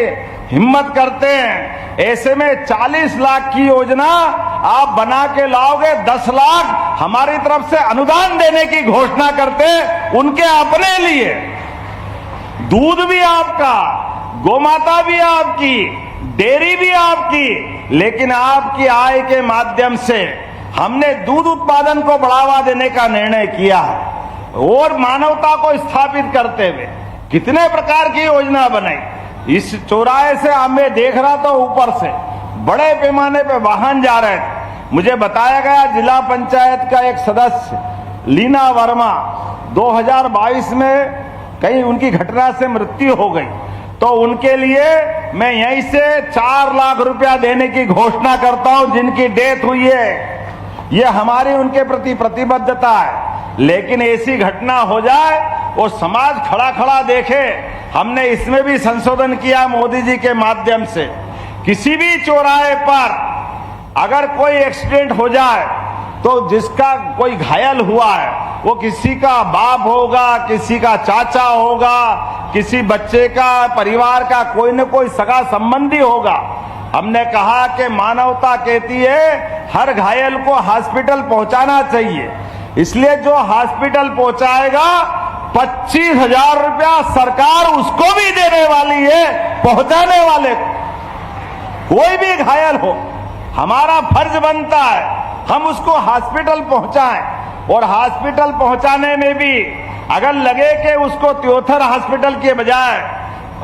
हिम्मत करते हैं, ऐसे में 40 लाख की योजना आप बना के लाओगे, 10 लाख हमारी तरफ से अनुदान देने की घोषणा करते उनके अपने लिए। दूध भी आपका, गोमाता भी आपकी, डेयरी भी आपकी, लेकिन आपकी आय के माध्यम से हमने दूध उत्पादन को बढ़ावा देने का निर्णय किया है। और मानवता को स्थापित करते हुए कितने प्रकार की योजना बनाई। इस चौराहे से मैं देख रहा था ऊपर से बड़े पैमाने पे वाहन जा रहे थे। मुझे बताया गया जिला पंचायत का एक सदस्य लीना वर्मा 2022 में कहीं उनकी घटना से मृत्यु हो गई, तो उनके लिए मैं यहीं से 4 लाख रुपया देने की घोषणा करता हूं। जिनकी डेथ हुई है, ये हमारी उनके प्रति प्रतिबद्धता है। लेकिन ऐसी घटना हो जाए वो समाज खड़ा खड़ा देखे। हमने इसमें भी संशोधन किया मोदी जी के माध्यम से। किसी भी चौराहे पर अगर कोई एक्सीडेंट हो जाए तो जिसका कोई घायल हुआ है वो किसी का बाप होगा, किसी का चाचा होगा, किसी बच्चे का, परिवार का कोई न कोई सगा संबंधी होगा। हमने कहा कि मानवता कहती है हर घायल को हॉस्पिटल पहुंचाना चाहिए, इसलिए जो हॉस्पिटल पहुंचाएगा 25,000 रुपया सरकार उसको भी देने वाली है पहुंचाने वाले को। कोई भी घायल हो, हमारा फर्ज बनता है हम उसको हॉस्पिटल पहुंचाएं। और हॉस्पिटल पहुंचाने में भी अगर लगे कि उसको त्योथर हॉस्पिटल के बजाय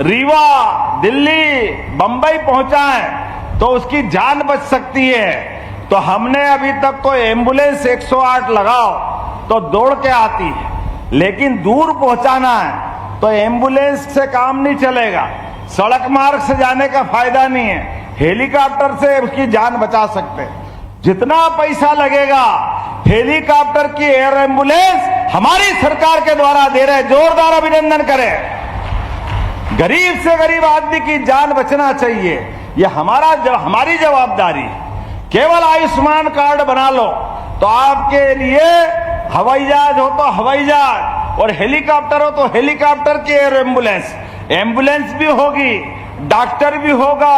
रीवा, दिल्ली, बंबई पहुंचाएं तो उसकी जान बच सकती है। तो हमने अभी तक तो एम्बुलेंस 108 लगाओ तो दौड़ के आती है, लेकिन दूर पहुंचाना है तो एम्बुलेंस से काम नहीं चलेगा, सड़क मार्ग से जाने का फायदा नहीं है। हेलीकॉप्टर से उसकी जान बचा सकते हैं। जितना पैसा लगेगा हेलीकॉप्टर की एयर एम्बुलेंस हमारी सरकार के द्वारा दे रहे, जोरदार अभिनंदन करें। गरीब से गरीब आदमी की जान बचना चाहिए, ये हमारी जवाबदारी है। केवल आयुष्मान कार्ड बना लो तो आपके लिए हवाई जहाज हो तो हवाई जहाज और हेलीकॉप्टर हो तो हेलीकॉप्टर की एयर एम्बुलेंस भी होगी, डॉक्टर भी होगा,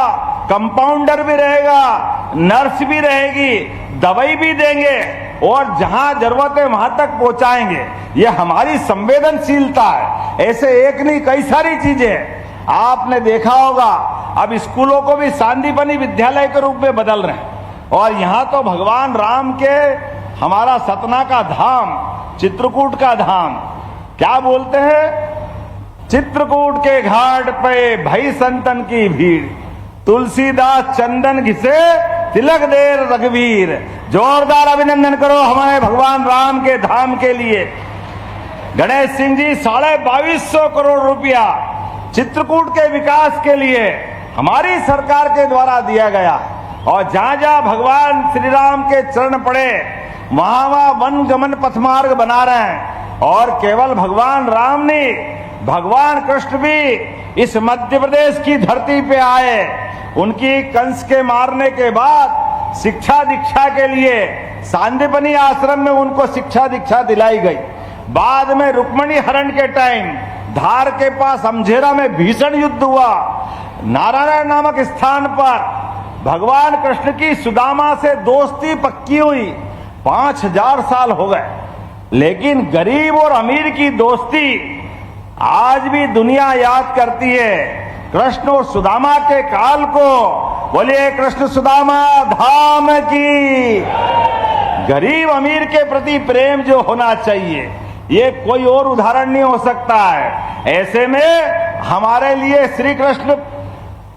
कंपाउंडर भी रहेगा, नर्स भी रहेगी, दवाई भी देंगे और जहां जरूरत है वहां तक पहुंचाएंगे। ये हमारी संवेदनशीलता है। ऐसे एक नहीं कई सारी चीजें आपने देखा होगा। अब स्कूलों को भी सांदीपनी विद्यालय के रूप में बदल रहे हैं और यहाँ तो भगवान राम के हमारा सतना का धाम, चित्रकूट का धाम, क्या बोलते हैं, चित्रकूट के घाट पे भई संतन की भीड़, तुलसीदास चंदन घिसे तिलक देर रघुवीर। जोरदार अभिनंदन करो हमारे भगवान राम के धाम के लिए। गणेश सिंह जी 2250 करोड़ रुपया चित्रकूट के विकास के लिए हमारी सरकार के द्वारा दिया गया और जहां जहां भगवान श्री राम के चरण पड़े वहां वहां वन गमन पथमार्ग बना रहे हैं। और केवल भगवान राम नहीं, भगवान कृष्ण भी इस मध्य प्रदेश की धरती पे आए। उनकी कंस के मारने के बाद शिक्षा दीक्षा के लिए सांदीपनी आश्रम में उनको शिक्षा दीक्षा दिलाई गई। बाद में रुक्मणी हरण के टाइम धार के पास अमझेरा में भीषण युद्ध हुआ। नारायण नामक स्थान पर भगवान कृष्ण की सुदामा से दोस्ती पक्की हुई। 5000 साल हो गए, लेकिन गरीब और अमीर की दोस्ती आज भी दुनिया याद करती है। कृष्ण और सुदामा के काल को बोलिए कृष्ण सुदामा धाम की। गरीब अमीर के प्रति प्रेम जो होना चाहिए ये कोई और उदाहरण नहीं हो सकता है। ऐसे में हमारे लिए श्री कृष्ण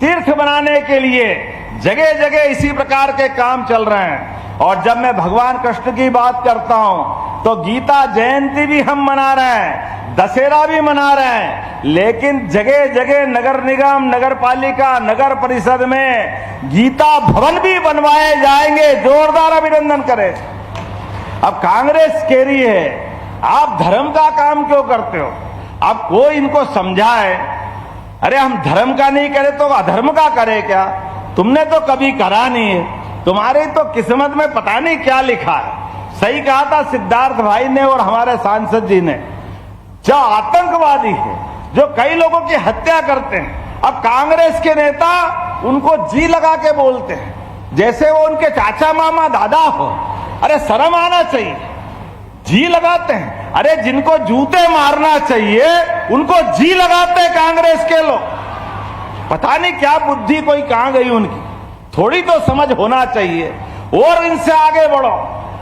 तीर्थ बनाने के लिए जगह जगह इसी प्रकार के काम चल रहे हैं। और जब मैं भगवान कृष्ण की बात करता हूं तो गीता जयंती भी हम मना रहे हैं, दशहरा भी मना रहे हैं, लेकिन जगह जगह नगर निगम, नगर पालिका, नगर परिषद में गीता भवन भी बनवाए जाएंगे। जोरदार अभिनंदन करें। अब कांग्रेस कह रही है आप धर्म का काम क्यों करते हो? अब कोई इनको समझाए, अरे हम धर्म का नहीं करे तो अधर्म का करे क्या? तुमने तो कभी करा नहीं है, तुम्हारी तो किस्मत में पता नहीं क्या लिखा है। सही कहा था सिद्धार्थ भाई ने और हमारे सांसद जी ने, जो आतंकवादी है, जो कई लोगों की हत्या करते हैं, अब कांग्रेस के नेता उनको जी लगा के बोलते हैं जैसे वो उनके चाचा मामा दादा हो। अरे शर्म आना चाहिए, जी लगाते हैं। अरे जिनको जूते मारना चाहिए उनको जी लगाते हैं कांग्रेस के लोग। पता नहीं क्या बुद्धि कोई कहां गई उनकी, थोड़ी तो समझ होना चाहिए। और इनसे आगे बढ़ो,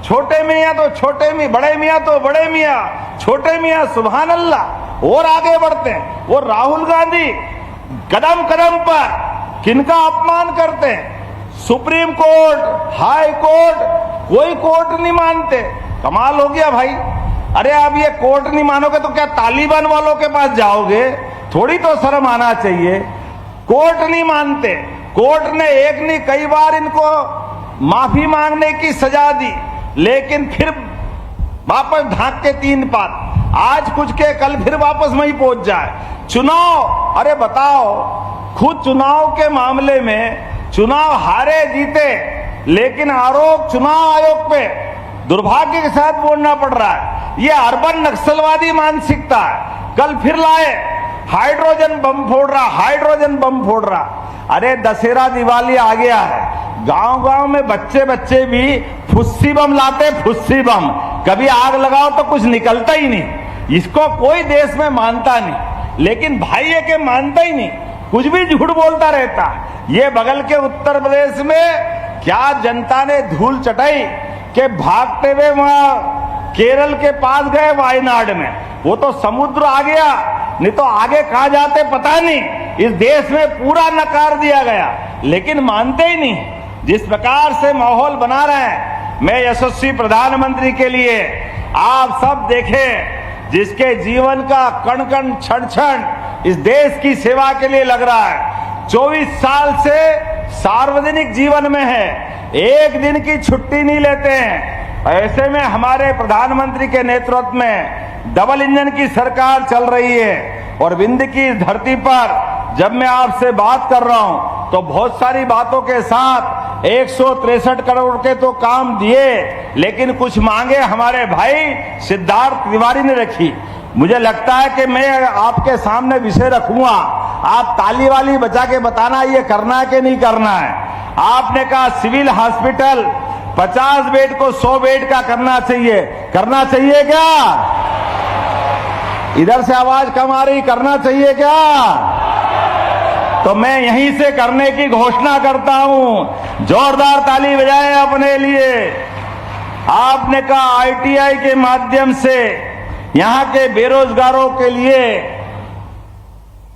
छोटे मियाँ तो छोटे मियाँ, बड़े मियाँ तो बड़े मियाँ, छोटे मियाँ सुभान अल्लाह। और आगे बढ़ते हैं। वो राहुल गांधी कदम कदम पर किनका अपमान करते हैं, सुप्रीम कोर्ट, हाई कोर्ट, कोई कोर्ट नहीं मानते। कमाल हो गया भाई। अरे अब ये कोर्ट नहीं मानोगे तो क्या तालिबान वालों के पास जाओगे? थोड़ी तो शर्म आना चाहिए। कोर्ट नहीं मानते, कोर्ट ने एक नहीं कई बार इनको माफी मांगने की सजा दी, लेकिन फिर वापस ढांक के 3 पात, आज कुछ के कल फिर वापस वहीं पहुंच जाए। चुनाव, अरे बताओ, खुद चुनाव के मामले में चुनाव हारे जीते, लेकिन आरोप चुनाव आयोग पे दुर्भाग्य के साथ बोलना पड़ रहा है। ये अर्बन नक्सलवादी मानसिकता है। कल फिर लाए हाइड्रोजन बम फोड़ रहा, हाइड्रोजन बम फोड़ रहा। अरे दशहरा दिवाली आ गया है, गांव-गांव में बच्चे बच्चे भी फुस्सी बम लाते, फुस्सी बम। कभी आग लगाओ तो कुछ निकलता ही नहीं। इसको कोई देश में मानता नहीं, लेकिन भाई ये के मानता ही नहीं, कुछ भी झूठ बोलता रहता। ये बगल के उत्तर प्रदेश में क्या जनता ने धूल चटाई कि भागते हुए वहां केरल के पास गए वायनाड में, वो तो समुद्र आ गया, नहीं तो आगे कहां जाते पता नहीं। इस देश में पूरा नकार दिया गया, लेकिन मानते ही नहीं। जिस प्रकार से माहौल बना रहे हैं, मैं यशस्वी प्रधानमंत्री के लिए आप सब देखें, जिसके जीवन का कण कण क्षण क्षण इस देश की सेवा के लिए लग रहा है। 24 साल से सार्वजनिक जीवन में है, एक दिन की छुट्टी नहीं लेते हैं। ऐसे में हमारे प्रधानमंत्री के नेतृत्व में डबल इंजन की सरकार चल रही है, और विंध्य की इस धरती पर जब मैं आपसे बात कर रहा हूं तो बहुत सारी बातों के साथ 163 करोड़ के तो काम दिए, लेकिन कुछ मांगे हमारे भाई सिद्धार्थ तिवारी ने रखी। मुझे लगता है कि मैं आपके सामने विषय रखूंगा, आप ताली वाली बजा के बताना ये करना है कि नहीं करना है। आपने कहा सिविल हॉस्पिटल 50 बेड को 100 बेड का करना चाहिए, करना चाहिए क्या? इधर से आवाज कम आ रही, करना चाहिए क्या? तो मैं यहीं से करने की घोषणा करता हूं। जोरदार ताली बजाएं अपने लिए। आपने कहा ITI के माध्यम से यहां के बेरोजगारों के लिए,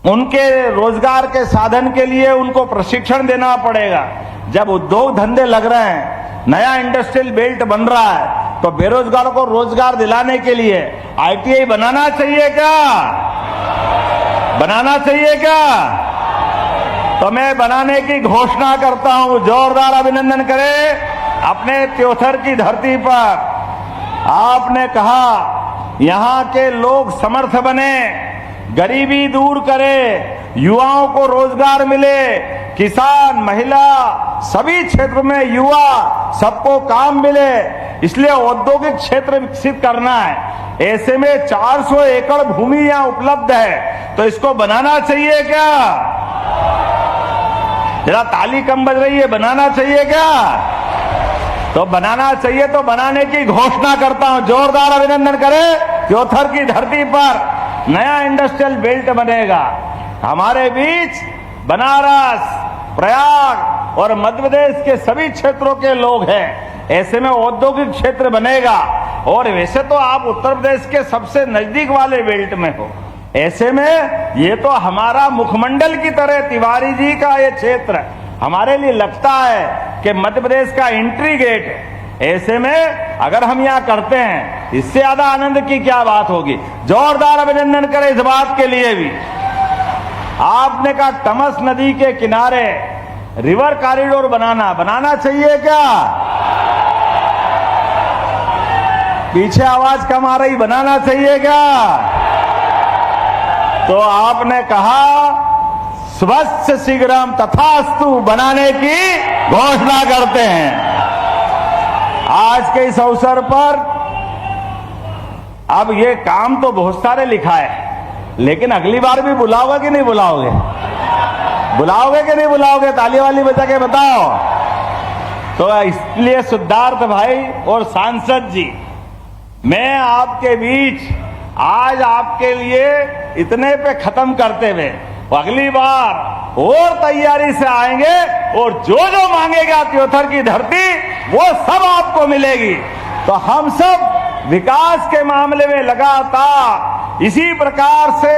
उनके रोजगार के साधन के लिए उनको प्रशिक्षण देना पड़ेगा। जब उद्योग धंधे लग रहे हैं, नया इंडस्ट्रियल बेल्ट बन रहा है, तो बेरोजगारों को रोजगार दिलाने के लिए ITI बनाना चाहिए क्या? बनाना चाहिए क्या? तो मैं बनाने की घोषणा करता हूं। जोरदार अभिनंदन करें अपने त्योथर की धरती पर। आपने कहा यहां के लोग समर्थ बने, गरीबी दूर करे, युवाओं को रोजगार मिले, किसान, महिला, सभी क्षेत्र में युवा सबको काम मिले, इसलिए औद्योगिक क्षेत्र विकसित करना है। ऐसे में 400 एकड़ भूमि यहां उपलब्ध है, तो इसको बनाना चाहिए क्या? जरा ताली कम बज रही है, बनाना चाहिए क्या? तो बनाना चाहिए, तो बनाने की घोषणा करता हूं। जोरदार अभिनंदन करें। त्योथर की धरती पर नया इंडस्ट्रियल बेल्ट बनेगा। हमारे बीच बनारस, प्रयाग और मध्य प्रदेश के सभी क्षेत्रों के लोग हैं। ऐसे में औद्योगिक क्षेत्र बनेगा, और वैसे तो आप उत्तर प्रदेश के सबसे नजदीक वाले बेल्ट में हो। ऐसे में ये तो हमारा मुखमंडल की तरह तिवारी जी का ये क्षेत्र हमारे लिए लगता है कि मध्य प्रदेश का एंट्री गेट है। ऐसे में अगर हम यहाँ करते हैं, इससे ज्यादा आनंद की क्या बात होगी। जोरदार अभिनंदन करें इस बात के लिए भी। आपने कहा तमस नदी के किनारे रिवर कॉरिडोर बनाना चाहिए क्या? पीछे आवाज कम आ रही, बनाना चाहिए क्या? तो आपने कहा स्वच्छ शीघ्रम तथास्तु बनाने की घोषणा करते हैं। आज के इस अवसर पर अब ये काम तो बहुत सारे लिखा है, लेकिन अगली बार भी बुलाओगे कि नहीं बुलाओगे? बुलाओगे कि नहीं बुलाओगे? ताली वाली बजा के बताओ। तो इसलिए सिद्धार्थ भाई और सांसद जी, मैं आपके बीच आज आपके लिए इतने पे खत्म करते हुए अगली बार और तैयारी से आएंगे, और जो जो मांगेगा त्योथर की धरती वो सब आपको मिलेगी। तो हम सब विकास के मामले में लगातार इसी प्रकार से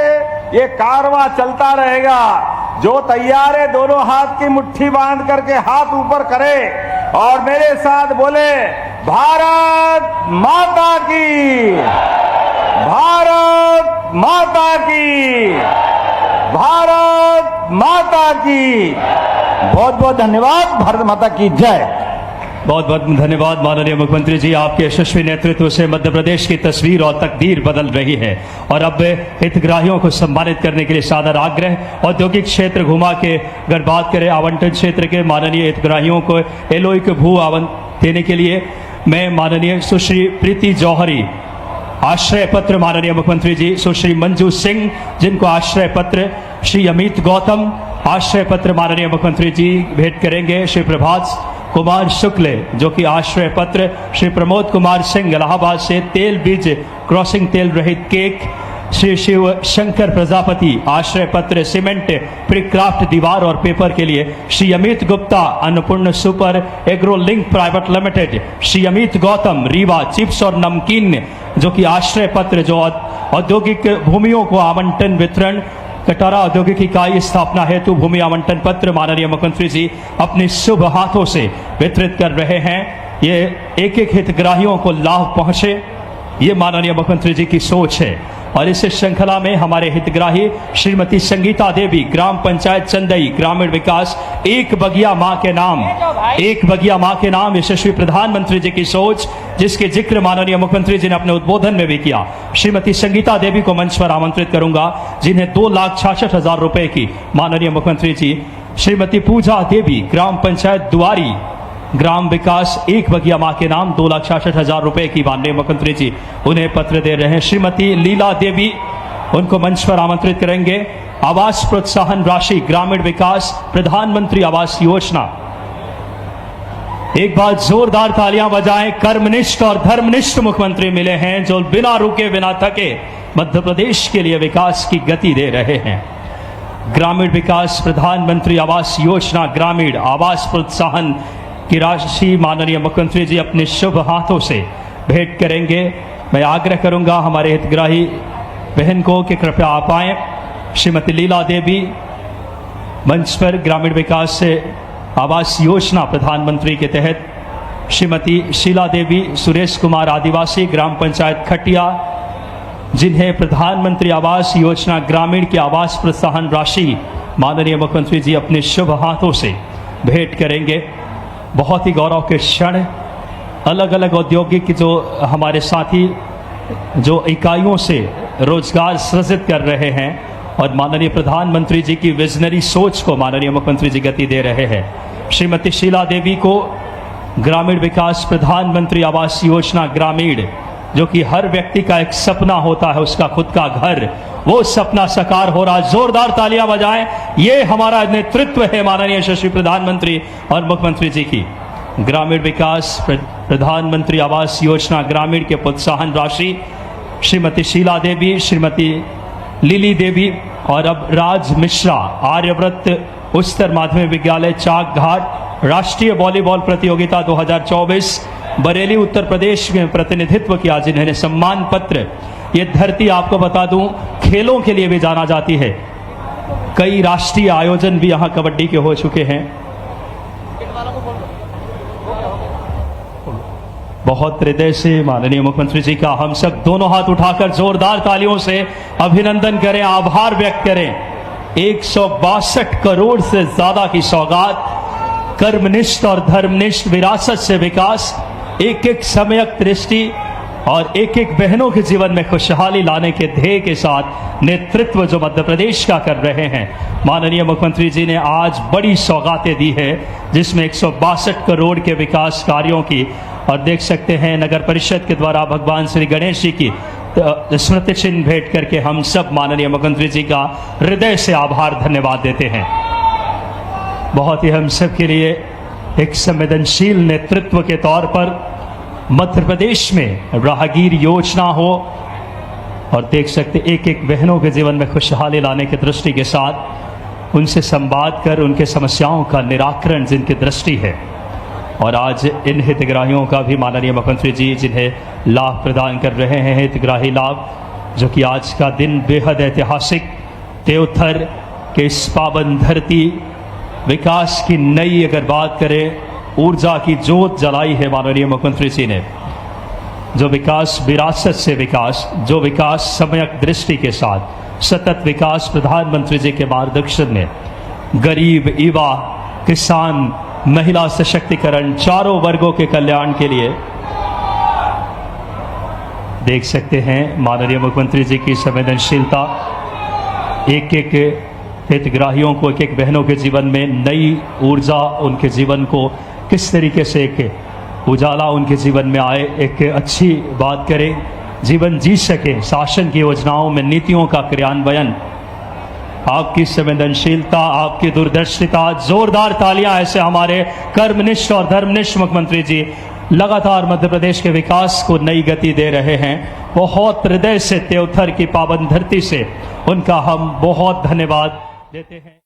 ये कारवां चलता रहेगा। जो तैयार है दोनों हाथ की मुट्ठी बांध करके हाथ ऊपर करे और मेरे साथ बोले, भारत माता की, भारत माता की, भारत माता की। बहुत बहुत धन्यवाद। भारत माता की जय। बहुत बहुत धन्यवाद माननीय मुख्यमंत्री जी, आपके यशस्वी नेतृत्व से मध्य प्रदेश की तस्वीर और तकदीर बदल रही है। और अब हितग्राहियों को सम्मानित करने के लिए सादर आग्रह। औद्योगिक क्षेत्र घुमा के अगर बात करें आवंटन क्षेत्र के माननीय हितग्राहियों को एलओई के भू आवंटन देने के लिए मैं माननीय सुश्री प्रीति जौहरी आश्रय पत्र माननीय मुख्यमंत्री जी, सुश्री मंजू सिंह जिनको आश्रय पत्र, श्री अमित गौतम आश्रय पत्र माननीय मुख्यमंत्री जी भेंट करेंगे, श्री प्रभात कुमार शुक्ल जो कि आश्रय पत्र, श्री प्रमोद कुमार सिंह इलाहाबाद से तेल बीज क्रॉसिंग तेल रहित केक, श्री शिव शंकर प्रजापति आश्रय पत्र सीमेंट प्रीक्राफ्ट दीवार और पेपर के लिए, Shri Amit Gupta Annapurna super agro link private limited, Shri Amit Gautam Rewa chips और नमकीन जो कि आश्रय पत्र जो औद्योगिक भूमियों को आवंटन वितरण कटोरा औद्योगिक इकाई स्थापना हेतु भूमि आवंटन पत्र माननीय मुख्यमंत्री जी अपने शुभ हाथों से वितरित कर रहे हैं। ये एक एक हितग्राहियों को लाभ पहुंचे, ये माननीय मुख्यमंत्री जी की सोच है। और इस श्रृंखला में हमारे हितग्राही श्रीमती संगीता देवी ग्राम पंचायत चंदई ग्रामीण विकास एक बगिया माँ के नाम, एक बगिया माँ के नाम यशस्वी प्रधानमंत्री जी की सोच जिसके जिक्र माननीय मुख्यमंत्री जी ने अपने उद्बोधन में भी किया। श्रीमती संगीता देवी को मंच पर आमंत्रित करूंगा जिन्हें 2,66,000 रुपए की माननीय मुख्यमंत्री जी, श्रीमती पूजा देवी ग्राम पंचायत दुआरी ग्राम विकास एक बगिया माँ के नाम 2,66,000 रुपए की माननीय मुख्यमंत्री जी उन्हें पत्र दे रहे हैं। श्रीमती लीला देवी उनको मंच पर आमंत्रित करेंगे। आवास प्रोत्साहन राशि ग्रामीण विकास प्रधानमंत्री आवास योजना, एक बार जोरदार तालियां बजाएं। कर्मनिष्ठ और धर्मनिष्ठ मुख्यमंत्री मिले हैं जो बिना रुके बिना थके मध्य प्रदेश के लिए विकास की गति दे रहे हैं। ग्रामीण विकास प्रधानमंत्री आवास योजना ग्रामीण आवास प्रोत्साहन की राशि माननीय मुख्यमंत्री जी अपने शुभ हाथों से भेंट करेंगे। मैं आग्रह करूंगा हमारे हितग्राही बहन को कि कृपया आप आएं। श्रीमती लीला देवी मंच पर ग्रामीण विकास से आवास योजना प्रधानमंत्री के तहत, श्रीमती शीला देवी सुरेश कुमार आदिवासी ग्राम पंचायत खटिया जिन्हें प्रधानमंत्री आवास योजना ग्रामीण की आवास प्रोत्साहन राशि माननीय मुख्यमंत्री जी अपने शुभ हाथों से भेंट करेंगे। बहुत ही गौरव के क्षण, अलग अलग औद्योगिक जो हमारे साथी जो इकाइयों से रोजगार सृजित कर रहे हैं और माननीय प्रधानमंत्री जी की विजनरी सोच को माननीय मुख्यमंत्री जी गति दे रहे हैं। श्रीमती शीला देवी को ग्रामीण विकास प्रधानमंत्री आवास योजना ग्रामीण जो कि हर व्यक्ति का एक सपना होता है उसका खुद का घर, वो सपना साकार हो रहा। जोरदार तालियां बजाएं। ये हमारा नेतृत्व है माननीय यशस्वी प्रधानमंत्री और मुख्यमंत्री जी की। ग्रामीण विकास प्रधानमंत्री आवास योजना ग्रामीण के प्रोत्साहन राशि श्रीमती शीला देवी, श्रीमती लिली देवी और अब राज मिश्रा आर्यव्रत उच्चतर माध्यमिक विद्यालय चाक घाट राष्ट्रीय वॉलीबॉल प्रतियोगिता 2024 बरेली उत्तर प्रदेश में प्रतिनिधित्व किया जिन्हें सम्मान पत्र। ये धरती आपको बता दूं खेलों के लिए भी जाना जाती है, कई राष्ट्रीय आयोजन भी यहाँ कबड्डी के हो चुके हैं। बहुत हृदय से माननीय मुख्यमंत्री जी का हम सब दोनों हाथ उठाकर जोरदार तालियों से अभिनंदन करें, आभार व्यक्त करें। 162 करोड़ से ज्यादा की सौगात, कर्मनिष्ठ और धर्मनिष्ठ विरासत से विकास, एक एक सम्यक दृष्टि और एक एक बहनों के जीवन में खुशहाली लाने के ध्येय के साथ नेतृत्व जो मध्य प्रदेश का कर रहे हैं माननीय मुख्यमंत्री जी ने आज बड़ी सौगातें दी है जिसमें 162 करोड़ के विकास कार्यों की, और देख सकते हैं नगर परिषद के द्वारा भगवान श्री गणेश जी की स्मृति चिन्ह भेंट करके हम सब माननीय मुख्यमंत्री जी का हृदय से आभार धन्यवाद देते हैं। बहुत ही हम सब के लिए एक संवेदनशील नेतृत्व के तौर पर मध्य प्रदेश में राहगीर योजना हो और देख सकते एक एक बहनों के जीवन में खुशहाली लाने की दृष्टि के साथ उनसे संवाद कर उनके समस्याओं का निराकरण जिनकी दृष्टि है। और आज इन हितग्राहियों का भी माननीय मुख्यमंत्री जी जिन्हें लाभ प्रदान कर रहे हैं हितग्राही लाभ, जो कि आज का दिन बेहद ऐतिहासिक, देवथर के इस पावन धरती विकास की नई अगर बात करें ऊर्जा की जोत जलाई है माननीय मुख्यमंत्री जी ने। जो विकास विरासत से विकास, जो विकास सम्यक दृष्टि के साथ सतत विकास प्रधानमंत्री जी के मार्गदर्शन में गरीब, युवा, किसान, महिला सशक्तिकरण, चारों वर्गों के कल्याण के लिए। देख सकते हैं माननीय मुख्यमंत्री जी की संवेदनशीलता, एक एक हितग्राहियों को, एक एक बहनों के जीवन में नई ऊर्जा, उनके जीवन को किस तरीके से एक उजाला उनके जीवन में आए, एक अच्छी बात करें, जीवन जी सके, शासन की योजनाओं में नीतियों का क्रियान्वयन। आपकी संवेदनशीलता, आपकी दूरदर्शिता, जोरदार तालियां ऐसे हमारे कर्मनिष्ठ और धर्मनिष्ठ मुख्यमंत्री जी लगातार मध्य प्रदेश के विकास को नई गति दे रहे हैं। बहुत हृदय से, त्योथर की पावन धरती से उनका हम बहुत धन्यवाद देते हैं।